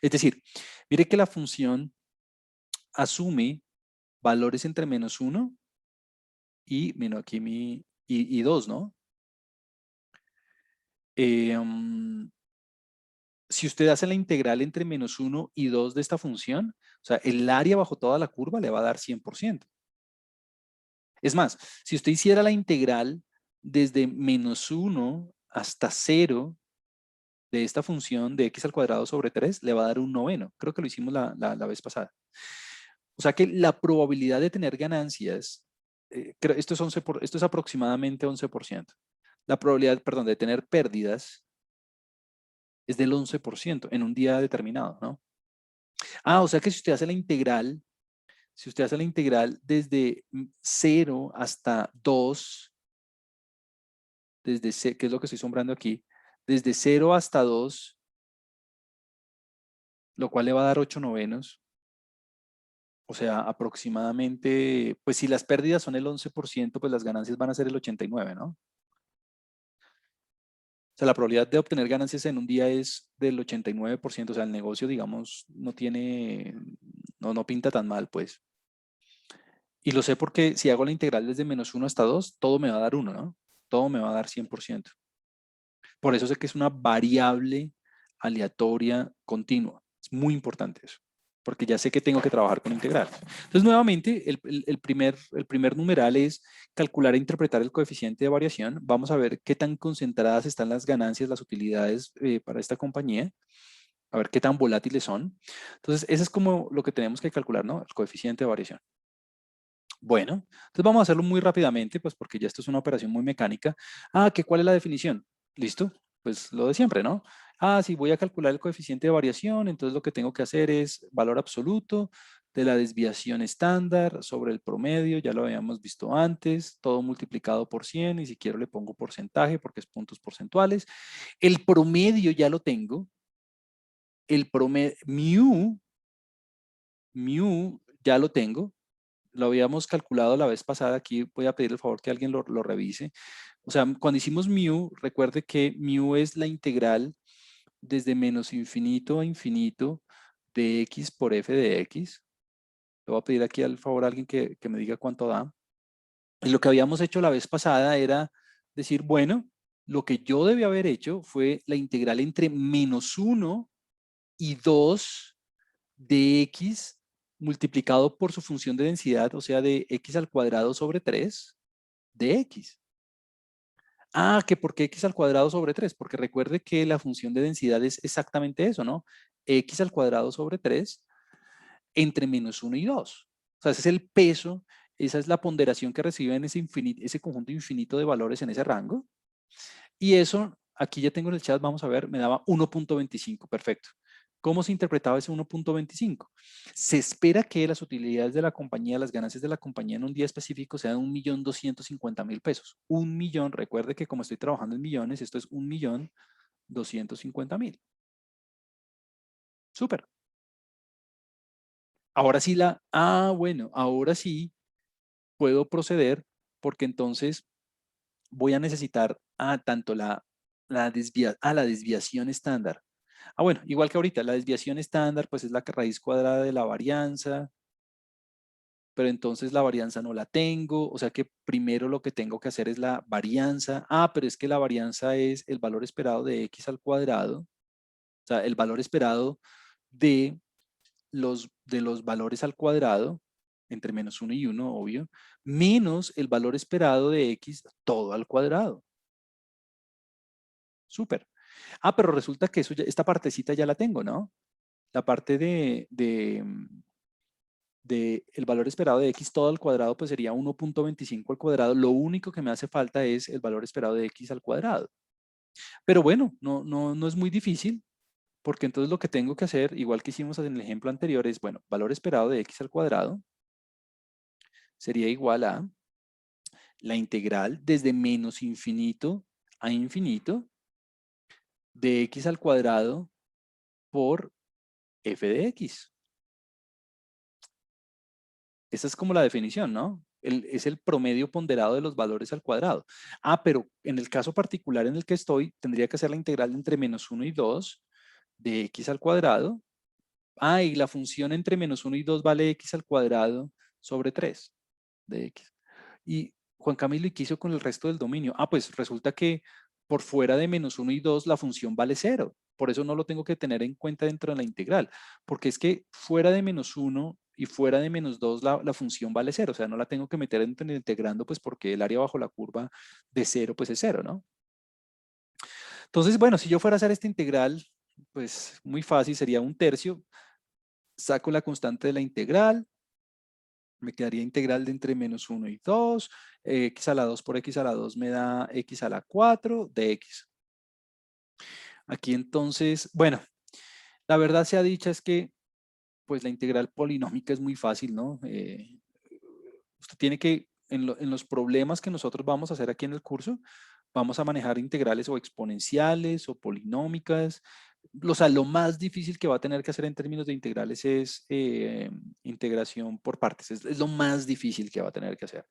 Es decir, mire que la función asume valores entre -1 y, mira, aquí y 2, ¿no? Si usted hace la integral entre -1 y 2 de esta función, o sea, el área bajo toda la curva le va a dar 100%. Es más, si usted hiciera la integral desde -1 hasta 0 de esta función de x al cuadrado sobre 3, le va a dar un noveno. Creo que lo hicimos la vez pasada. O sea que la probabilidad de tener ganancias, esto es aproximadamente 11%. La probabilidad, perdón, de tener pérdidas es del 11% en un día determinado, ¿no? O sea que si usted hace la integral, desde 0 hasta 2, ¿qué es lo que estoy sombrando aquí? Desde 0 hasta 2, lo cual le va a dar 8 novenos. O sea, aproximadamente, pues si las pérdidas son el 11%, pues las ganancias van a ser el 89, ¿no? O sea, la probabilidad de obtener ganancias en un día es del 89%. O sea, el negocio, digamos, no pinta tan mal, pues. Y lo sé porque si hago la integral desde -1 hasta 2, todo me va a dar 1, ¿no? Todo me va a dar 100%. Por eso sé que es una variable aleatoria continua. Es muy importante eso, porque ya sé que tengo que trabajar con integrales. Entonces, nuevamente, el primer numeral es calcular e interpretar el coeficiente de variación. Vamos a ver qué tan concentradas están las ganancias, las utilidades para esta compañía, a ver qué tan volátiles son. Entonces, eso es como lo que tenemos que calcular, ¿no? El coeficiente de variación. Bueno, entonces vamos a hacerlo muy rápidamente, pues porque ya esto es una operación muy mecánica. ¿Cuál es la definición? ¿Listo? Pues lo de siempre, ¿no? Si voy a calcular el coeficiente de variación, entonces lo que tengo que hacer es valor absoluto de la desviación estándar sobre el promedio, ya lo habíamos visto antes, todo multiplicado por 100 y si quiero le pongo porcentaje porque es puntos porcentuales. El promedio ya lo tengo, el promedio, mu ya lo tengo, lo habíamos calculado la vez pasada, aquí voy a pedir el favor que alguien lo revise. O sea, cuando hicimos mu, recuerde que mu es la integral desde menos infinito a infinito de x por f de x. Le voy a pedir aquí al favor a alguien que me diga cuánto da. Y lo que habíamos hecho la vez pasada era decir, bueno, lo que yo debía haber hecho fue la integral entre menos 1 y 2 de x multiplicado por su función de densidad, o sea, de x al cuadrado sobre 3 de x. Ah, que por qué x al cuadrado sobre 3, porque recuerde que la función de densidad es exactamente eso, ¿no? X al cuadrado sobre 3 entre menos 1 y 2. O sea, ese es el peso, esa es la ponderación que reciben ese conjunto infinito de valores en ese rango. Y eso, aquí ya tengo en el chat, vamos a ver, me daba 1.25, perfecto. ¿Cómo se interpretaba ese 1.25? Se espera que las utilidades de la compañía, las ganancias de la compañía en un día específico sean 1.250.000 pesos. 1.000.000, recuerde que como estoy trabajando en millones, esto es 1.250.000. Súper. Ahora sí bueno, ahora sí puedo proceder porque entonces voy a necesitar tanto la desviación estándar. Bueno, igual que ahorita, la desviación estándar pues es la raíz cuadrada de la varianza, pero entonces la varianza no la tengo, o sea que primero lo que tengo que hacer es la varianza. Pero es que la varianza es el valor esperado de x al cuadrado, o sea, el valor esperado de los valores al cuadrado, entre menos 1 y 1, obvio, menos el valor esperado de x todo al cuadrado. Súper. Pero resulta que esta partecita ya la tengo, ¿no? La parte de el valor esperado de x todo al cuadrado, pues sería 1.25 al cuadrado. Lo único que me hace falta es el valor esperado de x al cuadrado. Pero bueno, no es muy difícil, porque entonces lo que tengo que hacer, igual que hicimos en el ejemplo anterior, es, bueno, valor esperado de x al cuadrado sería igual a la integral desde menos infinito a infinito de x al cuadrado por f de x. Esa es como la definición, ¿no? Es el promedio ponderado de los valores al cuadrado. Pero en el caso particular en el que estoy, tendría que ser la integral entre menos 1 y 2 de x al cuadrado. Y la función entre menos 1 y 2 vale x al cuadrado sobre 3 de x. Y Juan Camilo, ¿y qué hizo con el resto del dominio? Pues resulta que por fuera de menos 1 y 2 la función vale 0. Por eso no lo tengo que tener en cuenta dentro de la integral. Porque es que fuera de menos 1 y fuera de menos 2 la función vale 0. O sea, no la tengo que meter integrando pues porque el área bajo la curva de 0 pues es 0, ¿no? Entonces, bueno, si yo fuera a hacer esta integral, pues muy fácil, sería 1/3. Saco la constante de la integral, me quedaría integral de entre menos 1 y 2, x a la 2 por x a la 2 me da x a la 4 de x. Aquí entonces, bueno, la verdad sea dicha es que pues la integral polinómica es muy fácil, ¿no? Usted tiene que, en los problemas que nosotros vamos a hacer aquí en el curso, vamos a manejar integrales o exponenciales o polinómicas. O sea, lo más difícil que va a tener que hacer en términos de integrales es integración por partes. Es lo más difícil que va a tener que hacer.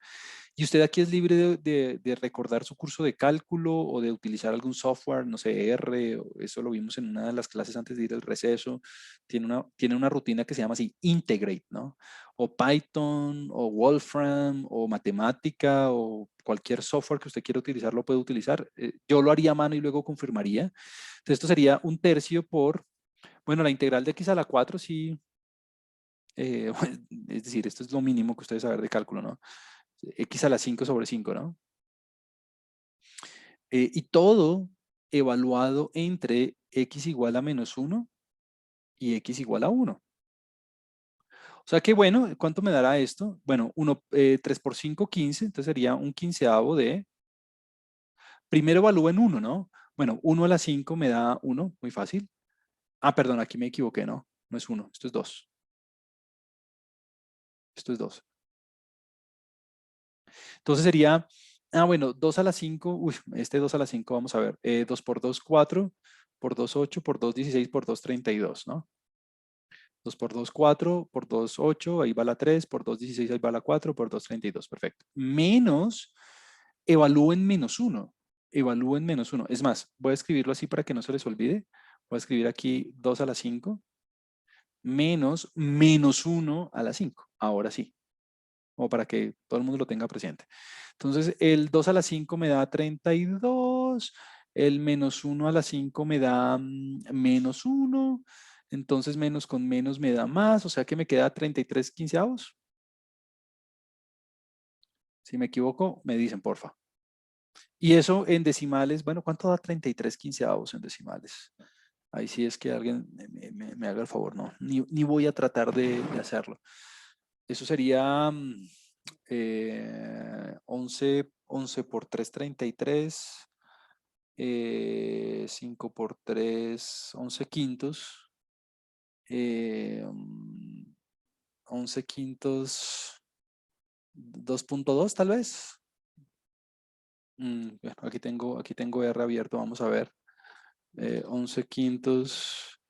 Y usted aquí es libre de recordar su curso de cálculo o de utilizar algún software, no sé, R, eso lo vimos en una de las clases antes de ir al receso. Tiene una rutina que se llama así, Integrate, ¿no? O Python, o Wolfram, o Matemática, o cualquier software que usted quiera utilizar, lo puede utilizar. Yo lo haría a mano y luego confirmaría. Entonces, esto sería 1/3 por, bueno, la integral de x a la 4, sí, es decir, esto es lo mínimo que ustedes saber de cálculo, ¿no? X a la 5 sobre 5, ¿no? Y todo evaluado entre x igual a menos 1 y x igual a 1. O sea que, bueno, ¿cuánto me dará esto? Bueno, 3 por 5, 15, entonces sería un quinceavo de, primero evalúo en 1, ¿no? Bueno, 1 a la 5 me da 1, muy fácil. Perdón, aquí me equivoqué, ¿no? No es 1, esto es 2. Esto es 2. Entonces sería, bueno, 2 a la 5, uy, este 2 a la 5, vamos a ver, 2 por 2, 4, por 2, 8, por 2, 16, por 2, 32, ¿no? 2 por 2, 4, por 2, 8, ahí va la 3, por 2, 16, ahí va la 4, por 2, 32, perfecto. Menos, evalúen menos 1, evalúen menos 1. Es más, voy a escribirlo así para que no se les olvide. Voy a escribir aquí 2 a la 5, menos menos 1 a la 5. Ahora sí, como para que todo el mundo lo tenga presente. Entonces, el 2 a la 5 me da 32, el menos 1 a la 5 me da menos 1, entonces menos con menos me da más, o sea que me queda 33 quinceavos. Si me equivoco, me dicen, porfa. Y eso en decimales, bueno, ¿cuánto da 33 quinceavos en decimales? Ahí sí es que alguien me haga el favor, no, ni voy a tratar de hacerlo. Eso sería 11 por 3, 33. 5 por 3, 11 quintos. 11 quintos, 2.2 tal vez. Bueno, aquí tengo R abierto, vamos a ver. 11 quintos,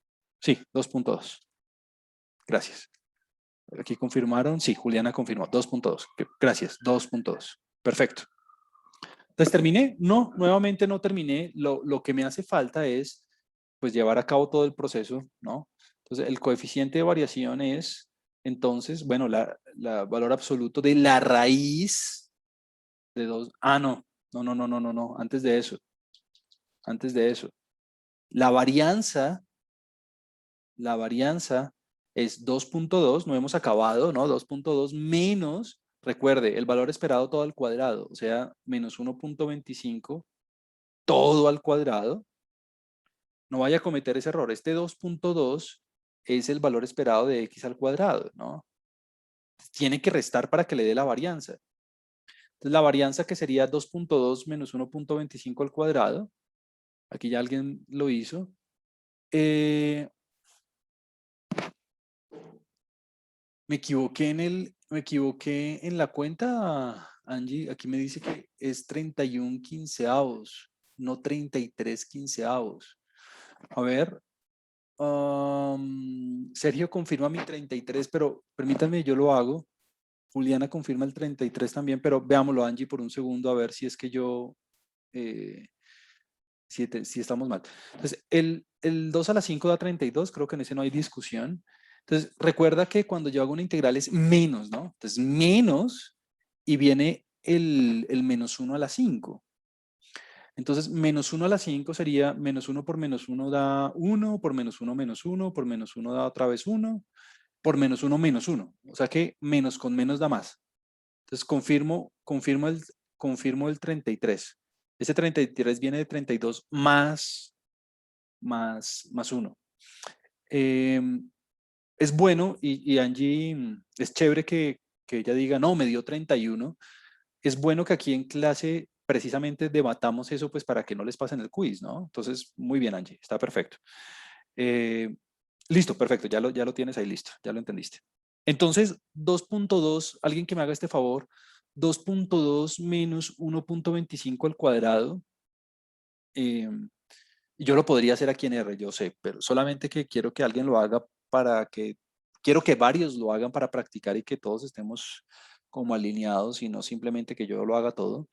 sí, 2.2. Gracias. Aquí confirmaron, sí, Juliana confirmó, 2.2. Gracias, 2.2. Perfecto. Entonces, ¿terminé? No, nuevamente no terminé. Lo que me hace falta es, pues, llevar a cabo todo el proceso, ¿no? Entonces, el coeficiente de variación es, entonces, bueno, la valor absoluto de la raíz de 2. No. Antes de eso. Antes de eso. La varianza es 2.2, no hemos acabado, ¿no? 2.2 menos, recuerde, el valor esperado todo al cuadrado, o sea, menos 1.25 todo al cuadrado. No vaya a cometer ese error. Este 2.2 es el valor esperado de x al cuadrado, ¿no? Tiene que restar para que le dé la varianza. Entonces, la varianza que sería 2.2 menos 1.25 al cuadrado, aquí ya alguien lo hizo. Me equivoqué en la cuenta, Angie. Aquí me dice que es 31 quinceavos, no 33 quinceavos. A ver, Sergio confirma mi 33, pero permítanme, yo lo hago. Juliana confirma el 33 también, pero veámoslo, Angie, por un segundo, a ver si es que eh, si estamos mal. Entonces, el 2 a la 5 da 32, creo que en ese no hay discusión. Entonces, recuerda que cuando yo hago una integral es menos, ¿no? Entonces, menos y viene el menos 1 a la 5. Entonces, menos 1 a la 5 sería menos 1 por menos 1 da 1, por menos 1 menos 1, por menos 1 da otra vez 1, por menos 1 menos 1. O sea que menos con menos da más. Entonces, confirmo el 33. Ese 33 viene de 32 más 1. Es bueno y Angie, es chévere que ella diga, no, me dio 31. Es bueno que aquí en clase precisamente debatamos eso, pues para que no les pasen el quiz, ¿no? Entonces, muy bien, Angie, está perfecto. Listo, perfecto, ya lo tienes ahí listo, ya lo entendiste. Entonces, 2.2, alguien que me haga este favor, 2.2 menos 1.25 al cuadrado. eh, yo lo podría hacer aquí en R, yo sé, pero solamente que quiero que alguien lo haga quiero que varios lo hagan para practicar y que todos estemos como alineados y no simplemente que yo lo haga todo.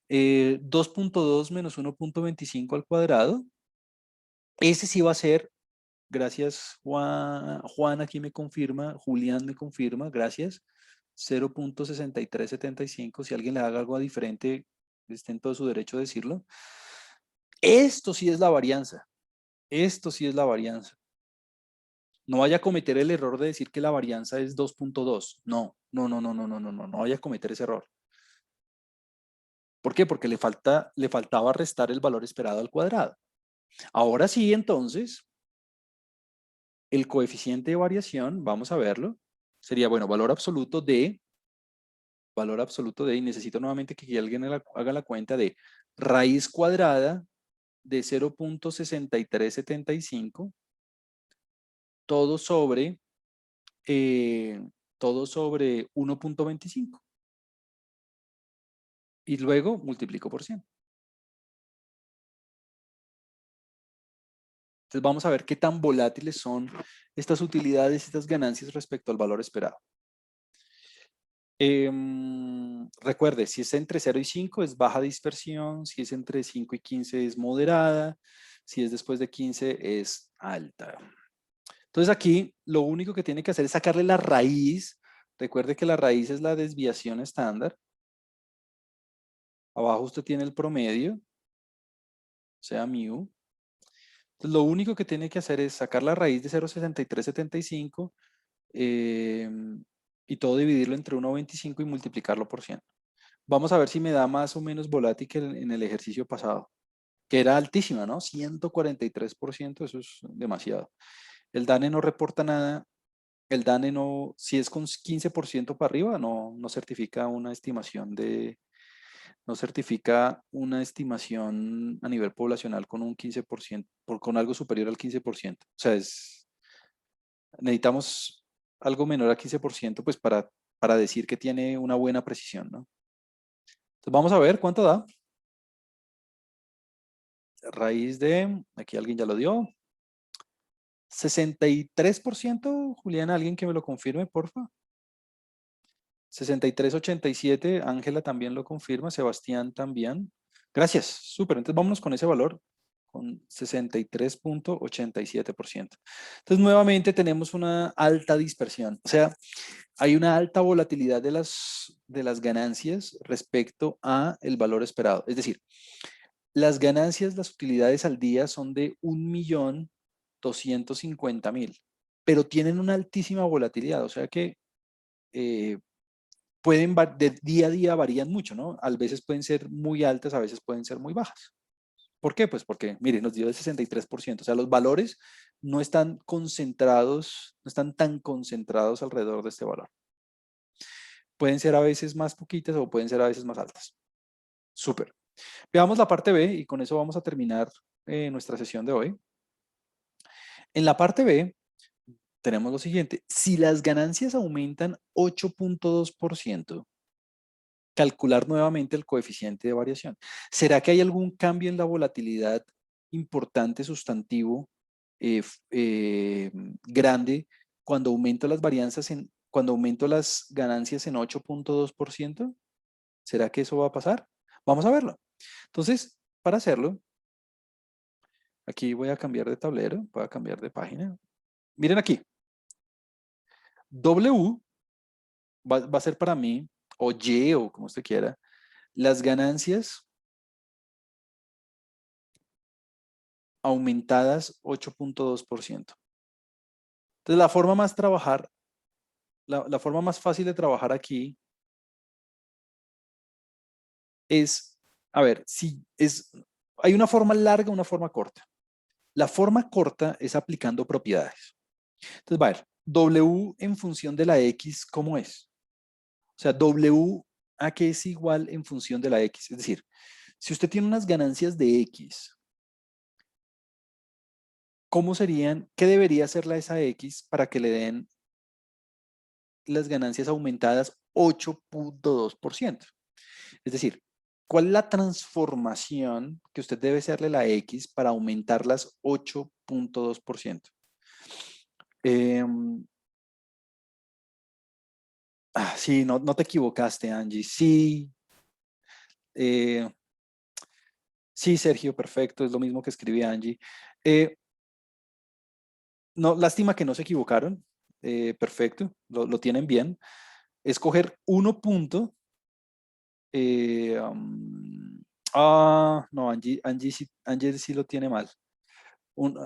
2.2 menos 1.25 al cuadrado. Ese sí va a ser, gracias Juan aquí me confirma, Julián me confirma, gracias. 0.6375, si alguien le haga algo diferente, está en todo su derecho de decirlo. Esto sí es la varianza. Esto sí es la varianza. No vaya a cometer el error de decir que la varianza es 2.2. No vaya a cometer ese error. ¿Por qué? Porque le faltaba restar el valor esperado al cuadrado. Ahora sí, entonces, el coeficiente de variación, vamos a verlo, sería, bueno, valor absoluto de, y necesito nuevamente que alguien haga la cuenta de raíz cuadrada de 0.6375 todo sobre todo sobre 1.25. Y luego multiplico por 100. Entonces vamos a ver qué tan volátiles son estas utilidades, estas ganancias respecto al valor esperado. Recuerde, si es entre 0 y 5 es baja dispersión, si es entre 5 y 15 es moderada, si es después de 15 es alta. Entonces aquí lo único que tiene que hacer es sacarle la raíz. Recuerde que la raíz es la desviación estándar. Abajo usted tiene el promedio, o sea, mu. Entonces lo único que tiene que hacer es sacar la raíz de 0,6375 y todo dividirlo entre 1,25 y multiplicarlo por 100. Vamos a ver si me da más o menos volátil que en el ejercicio pasado, que era altísima, ¿no? 143%, eso es demasiado. El DANE no reporta nada. El DANE no, si es con 15% para arriba, no certifica una estimación no certifica una estimación a nivel poblacional con un 15%, con algo superior al 15%. O sea, necesitamos algo menor al 15% pues para decir que tiene una buena precisión, ¿no? Entonces vamos a ver cuánto da. Raíz de, aquí alguien ya lo dio. 63%, Julián, alguien que me lo confirme, porfa. 63,87, Ángela también lo confirma, Sebastián también. Gracias, súper. Entonces vámonos con ese valor, con 63,87%. Entonces nuevamente tenemos una alta dispersión, o sea, hay una alta volatilidad de las ganancias respecto a el valor esperado. Es decir, las ganancias, las utilidades al día son de 1.250.000, pero tienen una altísima volatilidad, o sea que pueden, de día a día varían mucho, ¿no? A veces pueden ser muy altas, a veces pueden ser muy bajas. ¿Por qué? Pues porque, miren, nos dio el 63%, o sea, los valores no están concentrados, no están tan concentrados alrededor de este valor. Pueden ser a veces más poquitas o pueden ser a veces más altas. Súper. Veamos la parte B y con eso vamos a terminar nuestra sesión de hoy. En la parte B tenemos lo siguiente. Si las ganancias aumentan 8,2%, calcular nuevamente el coeficiente de variación. ¿Será que hay algún cambio en la volatilidad importante, sustantivo, grande, cuando aumento las varianzas cuando aumento las ganancias en 8,2%? ¿Será que eso va a pasar? Vamos a verlo. Entonces, para hacerlo, aquí voy a cambiar de tablero, voy a cambiar de página. Miren aquí. W va a ser para mí, o Y, o como usted quiera, las ganancias aumentadas 8,2%. Entonces, la forma más fácil de trabajar aquí es, a ver, hay una forma larga y una forma corta. La forma corta es aplicando propiedades. Entonces, va a ver, W en función de la X, ¿cómo es? O sea, W a qué es igual en función de la X. Es decir, si usted tiene unas ganancias de X, ¿cómo serían, qué debería hacerla esa X para que le den las ganancias aumentadas 8,2%? Es decir, ¿cuál es la transformación que usted debe hacerle a la X para aumentarlas 8,2%? Sí, no te equivocaste, Angie. Sí, eh, sí, Sergio, perfecto. Es lo mismo que escribí Angie. No, lástima que no se equivocaron. Perfecto, lo tienen bien. Escoger 1 punto. No, Angie sí lo tiene mal.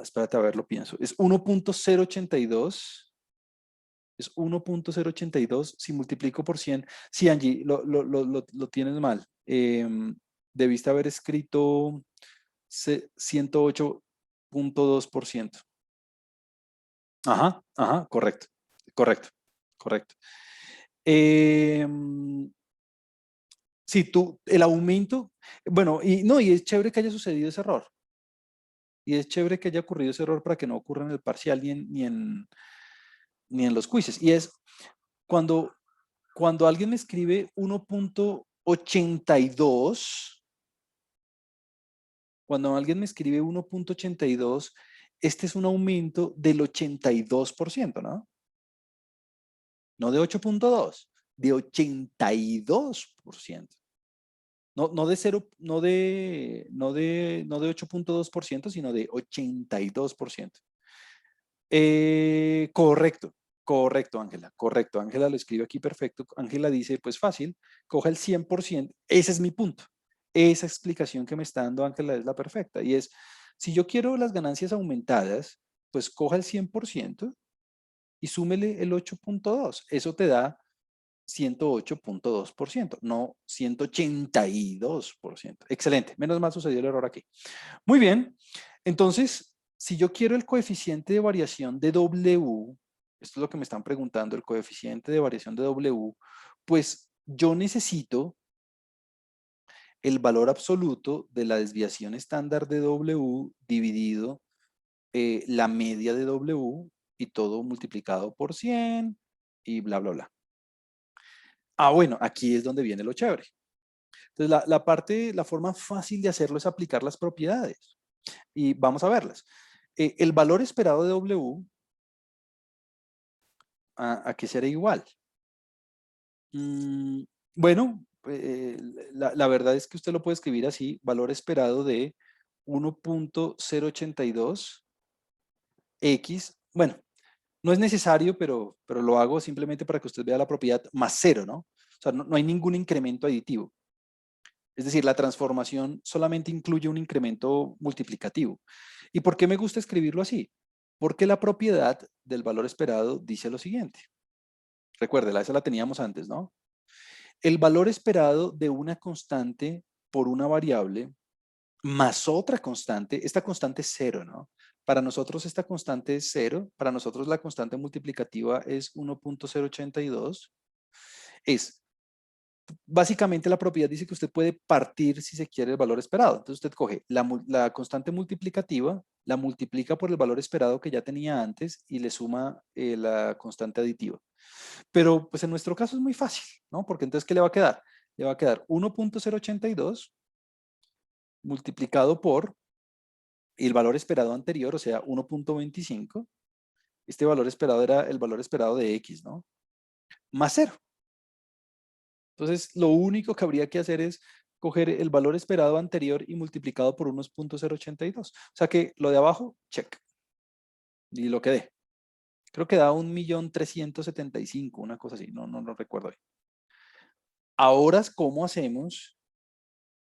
Espérate, a ver, lo pienso. Es 1,082. Es 1,082. Si multiplico por 100. Sí, Angie, lo tienes mal. Debiste haber escrito 108,2%. Ajá, correcto, correcto, correcto. Sí, el aumento, bueno, y es chévere que haya sucedido ese error. Y es chévere que haya ocurrido ese error para que no ocurra en el parcial ni en los quizzes. Y es, cuando alguien me escribe 1.82, cuando alguien me escribe 1.82, este es un aumento del 82%, ¿no? No de 8.2, de 82%. No de 0, no de 8.2%, sino de 82%. Correcto, correcto, Ángela, correcto. Ángela lo escribe aquí perfecto. Ángela dice, pues fácil, coja el 100%. Ese es mi punto. Esa explicación que me está dando Ángela es la perfecta. Y es, si yo quiero las ganancias aumentadas, pues coja el 100% y súmele el 8.2. Eso te da 108.2%, no 182%. Excelente. Menos mal sucedió el error aquí. Muy bien. Entonces, si yo quiero el coeficiente de variación de W, esto es lo que me están preguntando, el coeficiente de variación de W, pues yo necesito el valor absoluto de la desviación estándar de W dividido la media de W y todo multiplicado por 100 y bla, bla, bla. Ah, bueno, aquí es donde viene lo chévere. Entonces, la forma fácil de hacerlo es aplicar las propiedades. Y vamos a verlas. El valor esperado de W, ¿a qué será igual? Bueno, la verdad es que usted lo puede escribir así, valor esperado de 1.082 X. Bueno, no es necesario, pero lo hago simplemente para que usted vea la propiedad más cero, ¿no? O sea, no hay ningún incremento aditivo. Es decir, la transformación solamente incluye un incremento multiplicativo. ¿Y por qué me gusta escribirlo así? Porque la propiedad del valor esperado dice lo siguiente. Recuérdela, esa la teníamos antes, ¿no? El valor esperado de una constante por una variable más otra constante, esta constante es cero, ¿no? Para nosotros esta constante es cero, para nosotros la constante multiplicativa es 1.082, es básicamente la propiedad dice que usted puede partir si se quiere el valor esperado. Entonces usted coge la constante multiplicativa, la multiplica por el valor esperado que ya tenía antes y le suma la constante aditiva. Pero pues en nuestro caso es muy fácil, ¿no? Porque entonces, ¿qué le va a quedar? Le va a quedar 1.082 multiplicado por el valor esperado anterior, o sea, 1.25. Este valor esperado era el valor esperado de X, ¿no? Más cero. Entonces, lo único que habría que hacer es coger el valor esperado anterior y multiplicado por 1.082. O sea que lo de abajo, check. Y lo que dé. Creo que da 1.375.000, una cosa así. No lo recuerdo bien. Ahora, ¿cómo hacemos?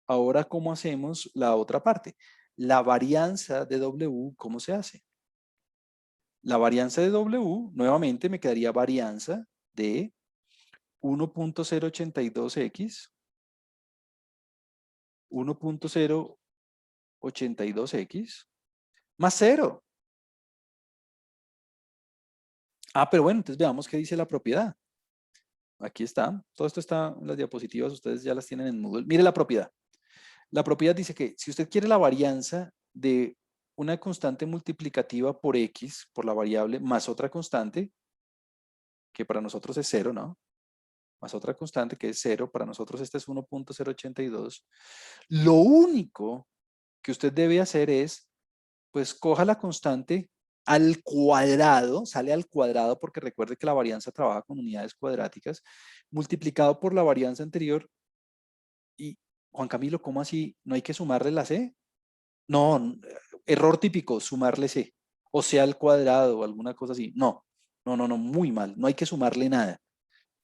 Ahora, ¿cómo hacemos la otra parte? La varianza de W, ¿cómo se hace? La varianza de W, nuevamente me quedaría varianza de 1.082x, 1.082x, más cero. Ah, pero bueno, entonces veamos qué dice la propiedad. Aquí está. Todo esto está en las diapositivas. Ustedes ya las tienen en Moodle. Mire la propiedad. La propiedad dice que si usted quiere la varianza de una constante multiplicativa por x, por la variable, más otra constante, que para nosotros es cero, ¿no? Más otra constante que es cero, para nosotros este es 1.082. Lo único que usted debe hacer es, pues coja la constante al cuadrado, sale al cuadrado porque recuerde que la varianza trabaja con unidades cuadráticas, multiplicado por la varianza anterior. Y Juan Camilo, ¿cómo así? ¿No hay que sumarle la c? No, error típico, sumarle c. O sea al cuadrado o alguna cosa así. No, muy mal. No hay que sumarle nada.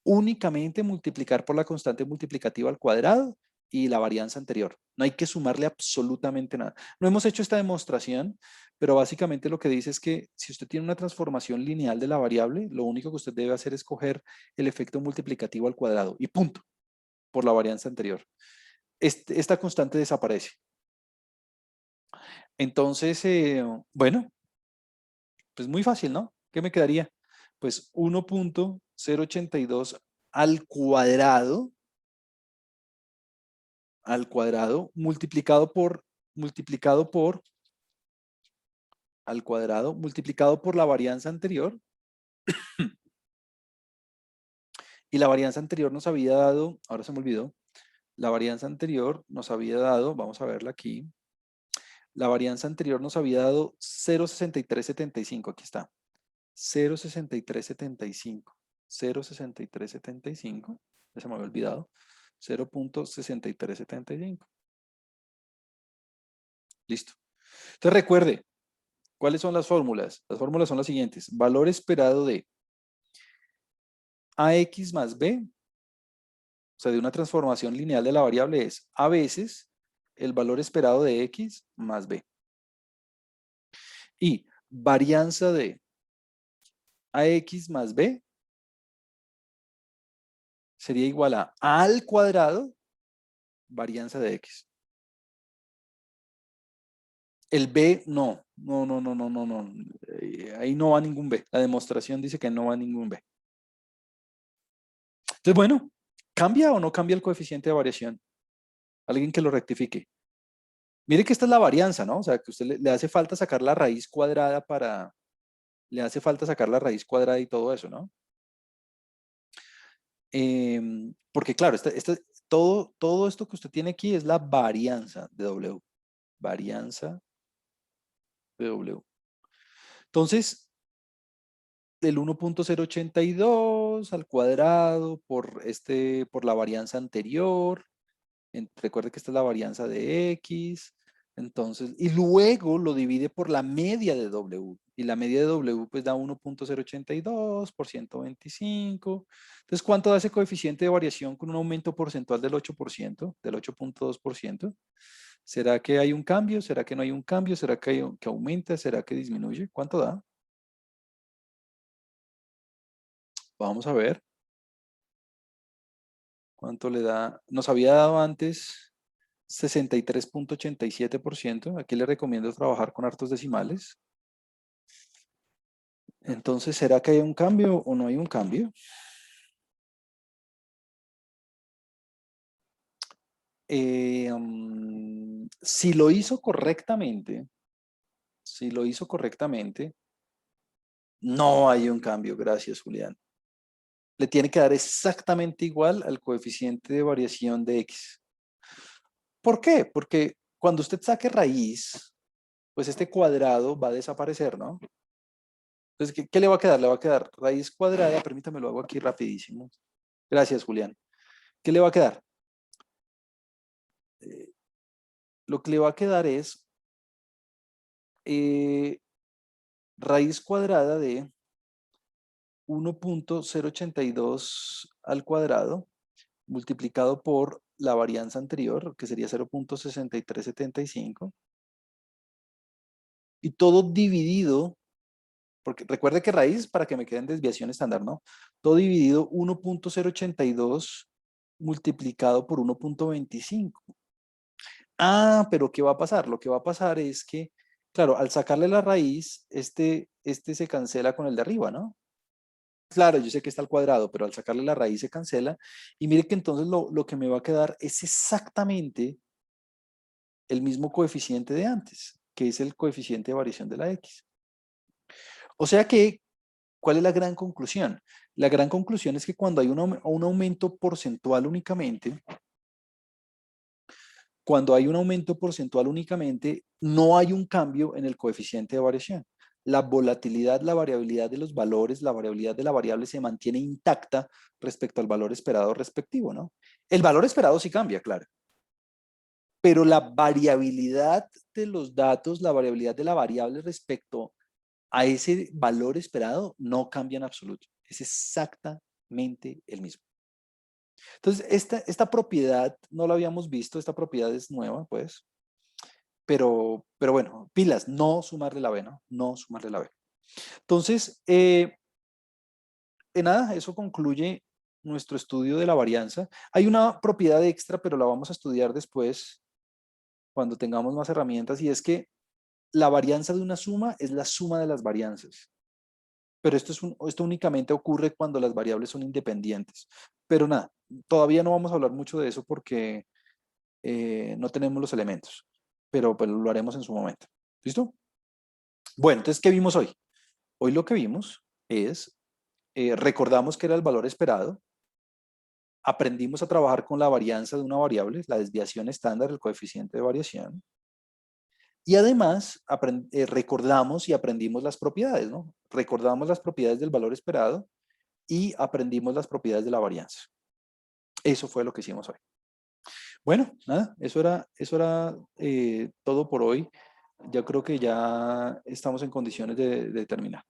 Únicamente multiplicar por la constante multiplicativa al cuadrado y la varianza anterior. No hay que sumarle absolutamente nada. No hemos hecho esta demostración, pero básicamente lo que dice es que si usted tiene una transformación lineal de la variable, lo único que usted debe hacer es coger el efecto multiplicativo al cuadrado y punto, por la varianza anterior. Esta constante desaparece. Entonces, bueno, pues muy fácil, ¿no? ¿Qué me quedaría? Pues 1.082 al cuadrado multiplicado por la varianza anterior Y la varianza anterior nos había dado, ahora se me olvidó, la varianza anterior nos había dado, vamos a verla aquí, la varianza anterior nos había dado 0,6375, aquí está, 0,6375, 0,6375, ya se me había olvidado, 0,6375. Listo. Entonces recuerde, ¿cuáles son las fórmulas? Las fórmulas son las siguientes. Valor esperado de AX más B, o sea, de una transformación lineal de la variable es a veces el valor esperado de X más B. Y varianza de AX más B sería igual a al cuadrado varianza de X. El B no. Ahí no va ningún B. La demostración dice que no va ningún B. Entonces, bueno, ¿cambia o no cambia el coeficiente de variación? Alguien que lo rectifique. Mire que esta es la varianza, ¿no? O sea, que a usted le hace falta sacar la raíz cuadrada para... Le hace falta sacar la raíz cuadrada y todo eso, ¿no? Porque claro, todo esto que usted tiene aquí es la varianza de W. Varianza de W. Entonces, del 1,082 al cuadrado por la varianza anterior. Recuerde que esta es la varianza de X. Entonces, y luego lo divide por la media de W. Y la media de W pues da 1,082 por 125. Entonces, ¿cuánto da ese coeficiente de variación con un aumento porcentual del 8%, del 8,2%? ¿Será que hay un cambio? ¿Será que no hay un cambio? ¿Será que aumenta? ¿Será que disminuye? ¿Cuánto da? Vamos a ver. ¿Cuánto le da? Nos había dado antes 63,87%. Aquí le recomiendo trabajar con hartos decimales. Entonces, ¿será que hay un cambio o no hay un cambio? Si lo hizo correctamente, si lo hizo correctamente, no hay un cambio. Gracias, Julián. Le tiene que dar exactamente igual al coeficiente de variación de X. ¿Por qué? Porque cuando usted saque raíz, pues este cuadrado va a desaparecer, ¿no? Entonces, ¿qué le va a quedar? Le va a quedar raíz cuadrada, permítame, lo hago aquí rapidísimo. Gracias, Julián. ¿Qué le va a quedar? Eh, lo que le va a quedar es raíz cuadrada de 1,082 al cuadrado multiplicado por la varianza anterior, que sería 0,6375, y todo dividido, porque recuerde que raíz, para que me quede en desviación estándar, ¿no? Todo dividido 1,082 multiplicado por 1,25. Ah, pero ¿qué va a pasar? Lo que va a pasar es que, claro, al sacarle la raíz, este se cancela con el de arriba, ¿no? Claro, yo sé que está al cuadrado, pero al sacarle la raíz se cancela. Y mire que entonces lo que me va a quedar es exactamente el mismo coeficiente de antes, que es el coeficiente de variación de la X. O sea que, ¿cuál es la gran conclusión? La gran conclusión es que cuando hay un aumento porcentual únicamente, no hay un cambio en el coeficiente de variación. La volatilidad, la variabilidad de los valores, la variabilidad de la variable se mantiene intacta respecto al valor esperado respectivo, ¿no? El valor esperado sí cambia, claro, pero la variabilidad de los datos, la variabilidad de la variable respecto a ese valor esperado no cambia en absoluto. Es exactamente el mismo. Entonces, esta propiedad no la habíamos visto, esta propiedad es nueva, pues, pero bueno, pilas, no sumarle la B, ¿no? No sumarle la B. Entonces, nada, eso concluye nuestro estudio de la varianza. Hay una propiedad extra, pero la vamos a estudiar después cuando tengamos más herramientas, y es que la varianza de una suma es la suma de las varianzas. Pero esto únicamente ocurre cuando las variables son independientes. Pero nada, todavía no vamos a hablar mucho de eso porque no tenemos los elementos, pero pues lo haremos en su momento. ¿Listo? Bueno, entonces, ¿qué vimos hoy? Hoy lo que vimos es, recordamos que era el valor esperado, aprendimos a trabajar con la varianza de una variable, la desviación estándar, el coeficiente de variación. Y además recordamos y aprendimos las propiedades, ¿no? Recordamos las propiedades del valor esperado y aprendimos las propiedades de la varianza. Eso fue lo que hicimos hoy. Bueno, nada, eso era todo por hoy. Yo creo que ya estamos en condiciones de terminar.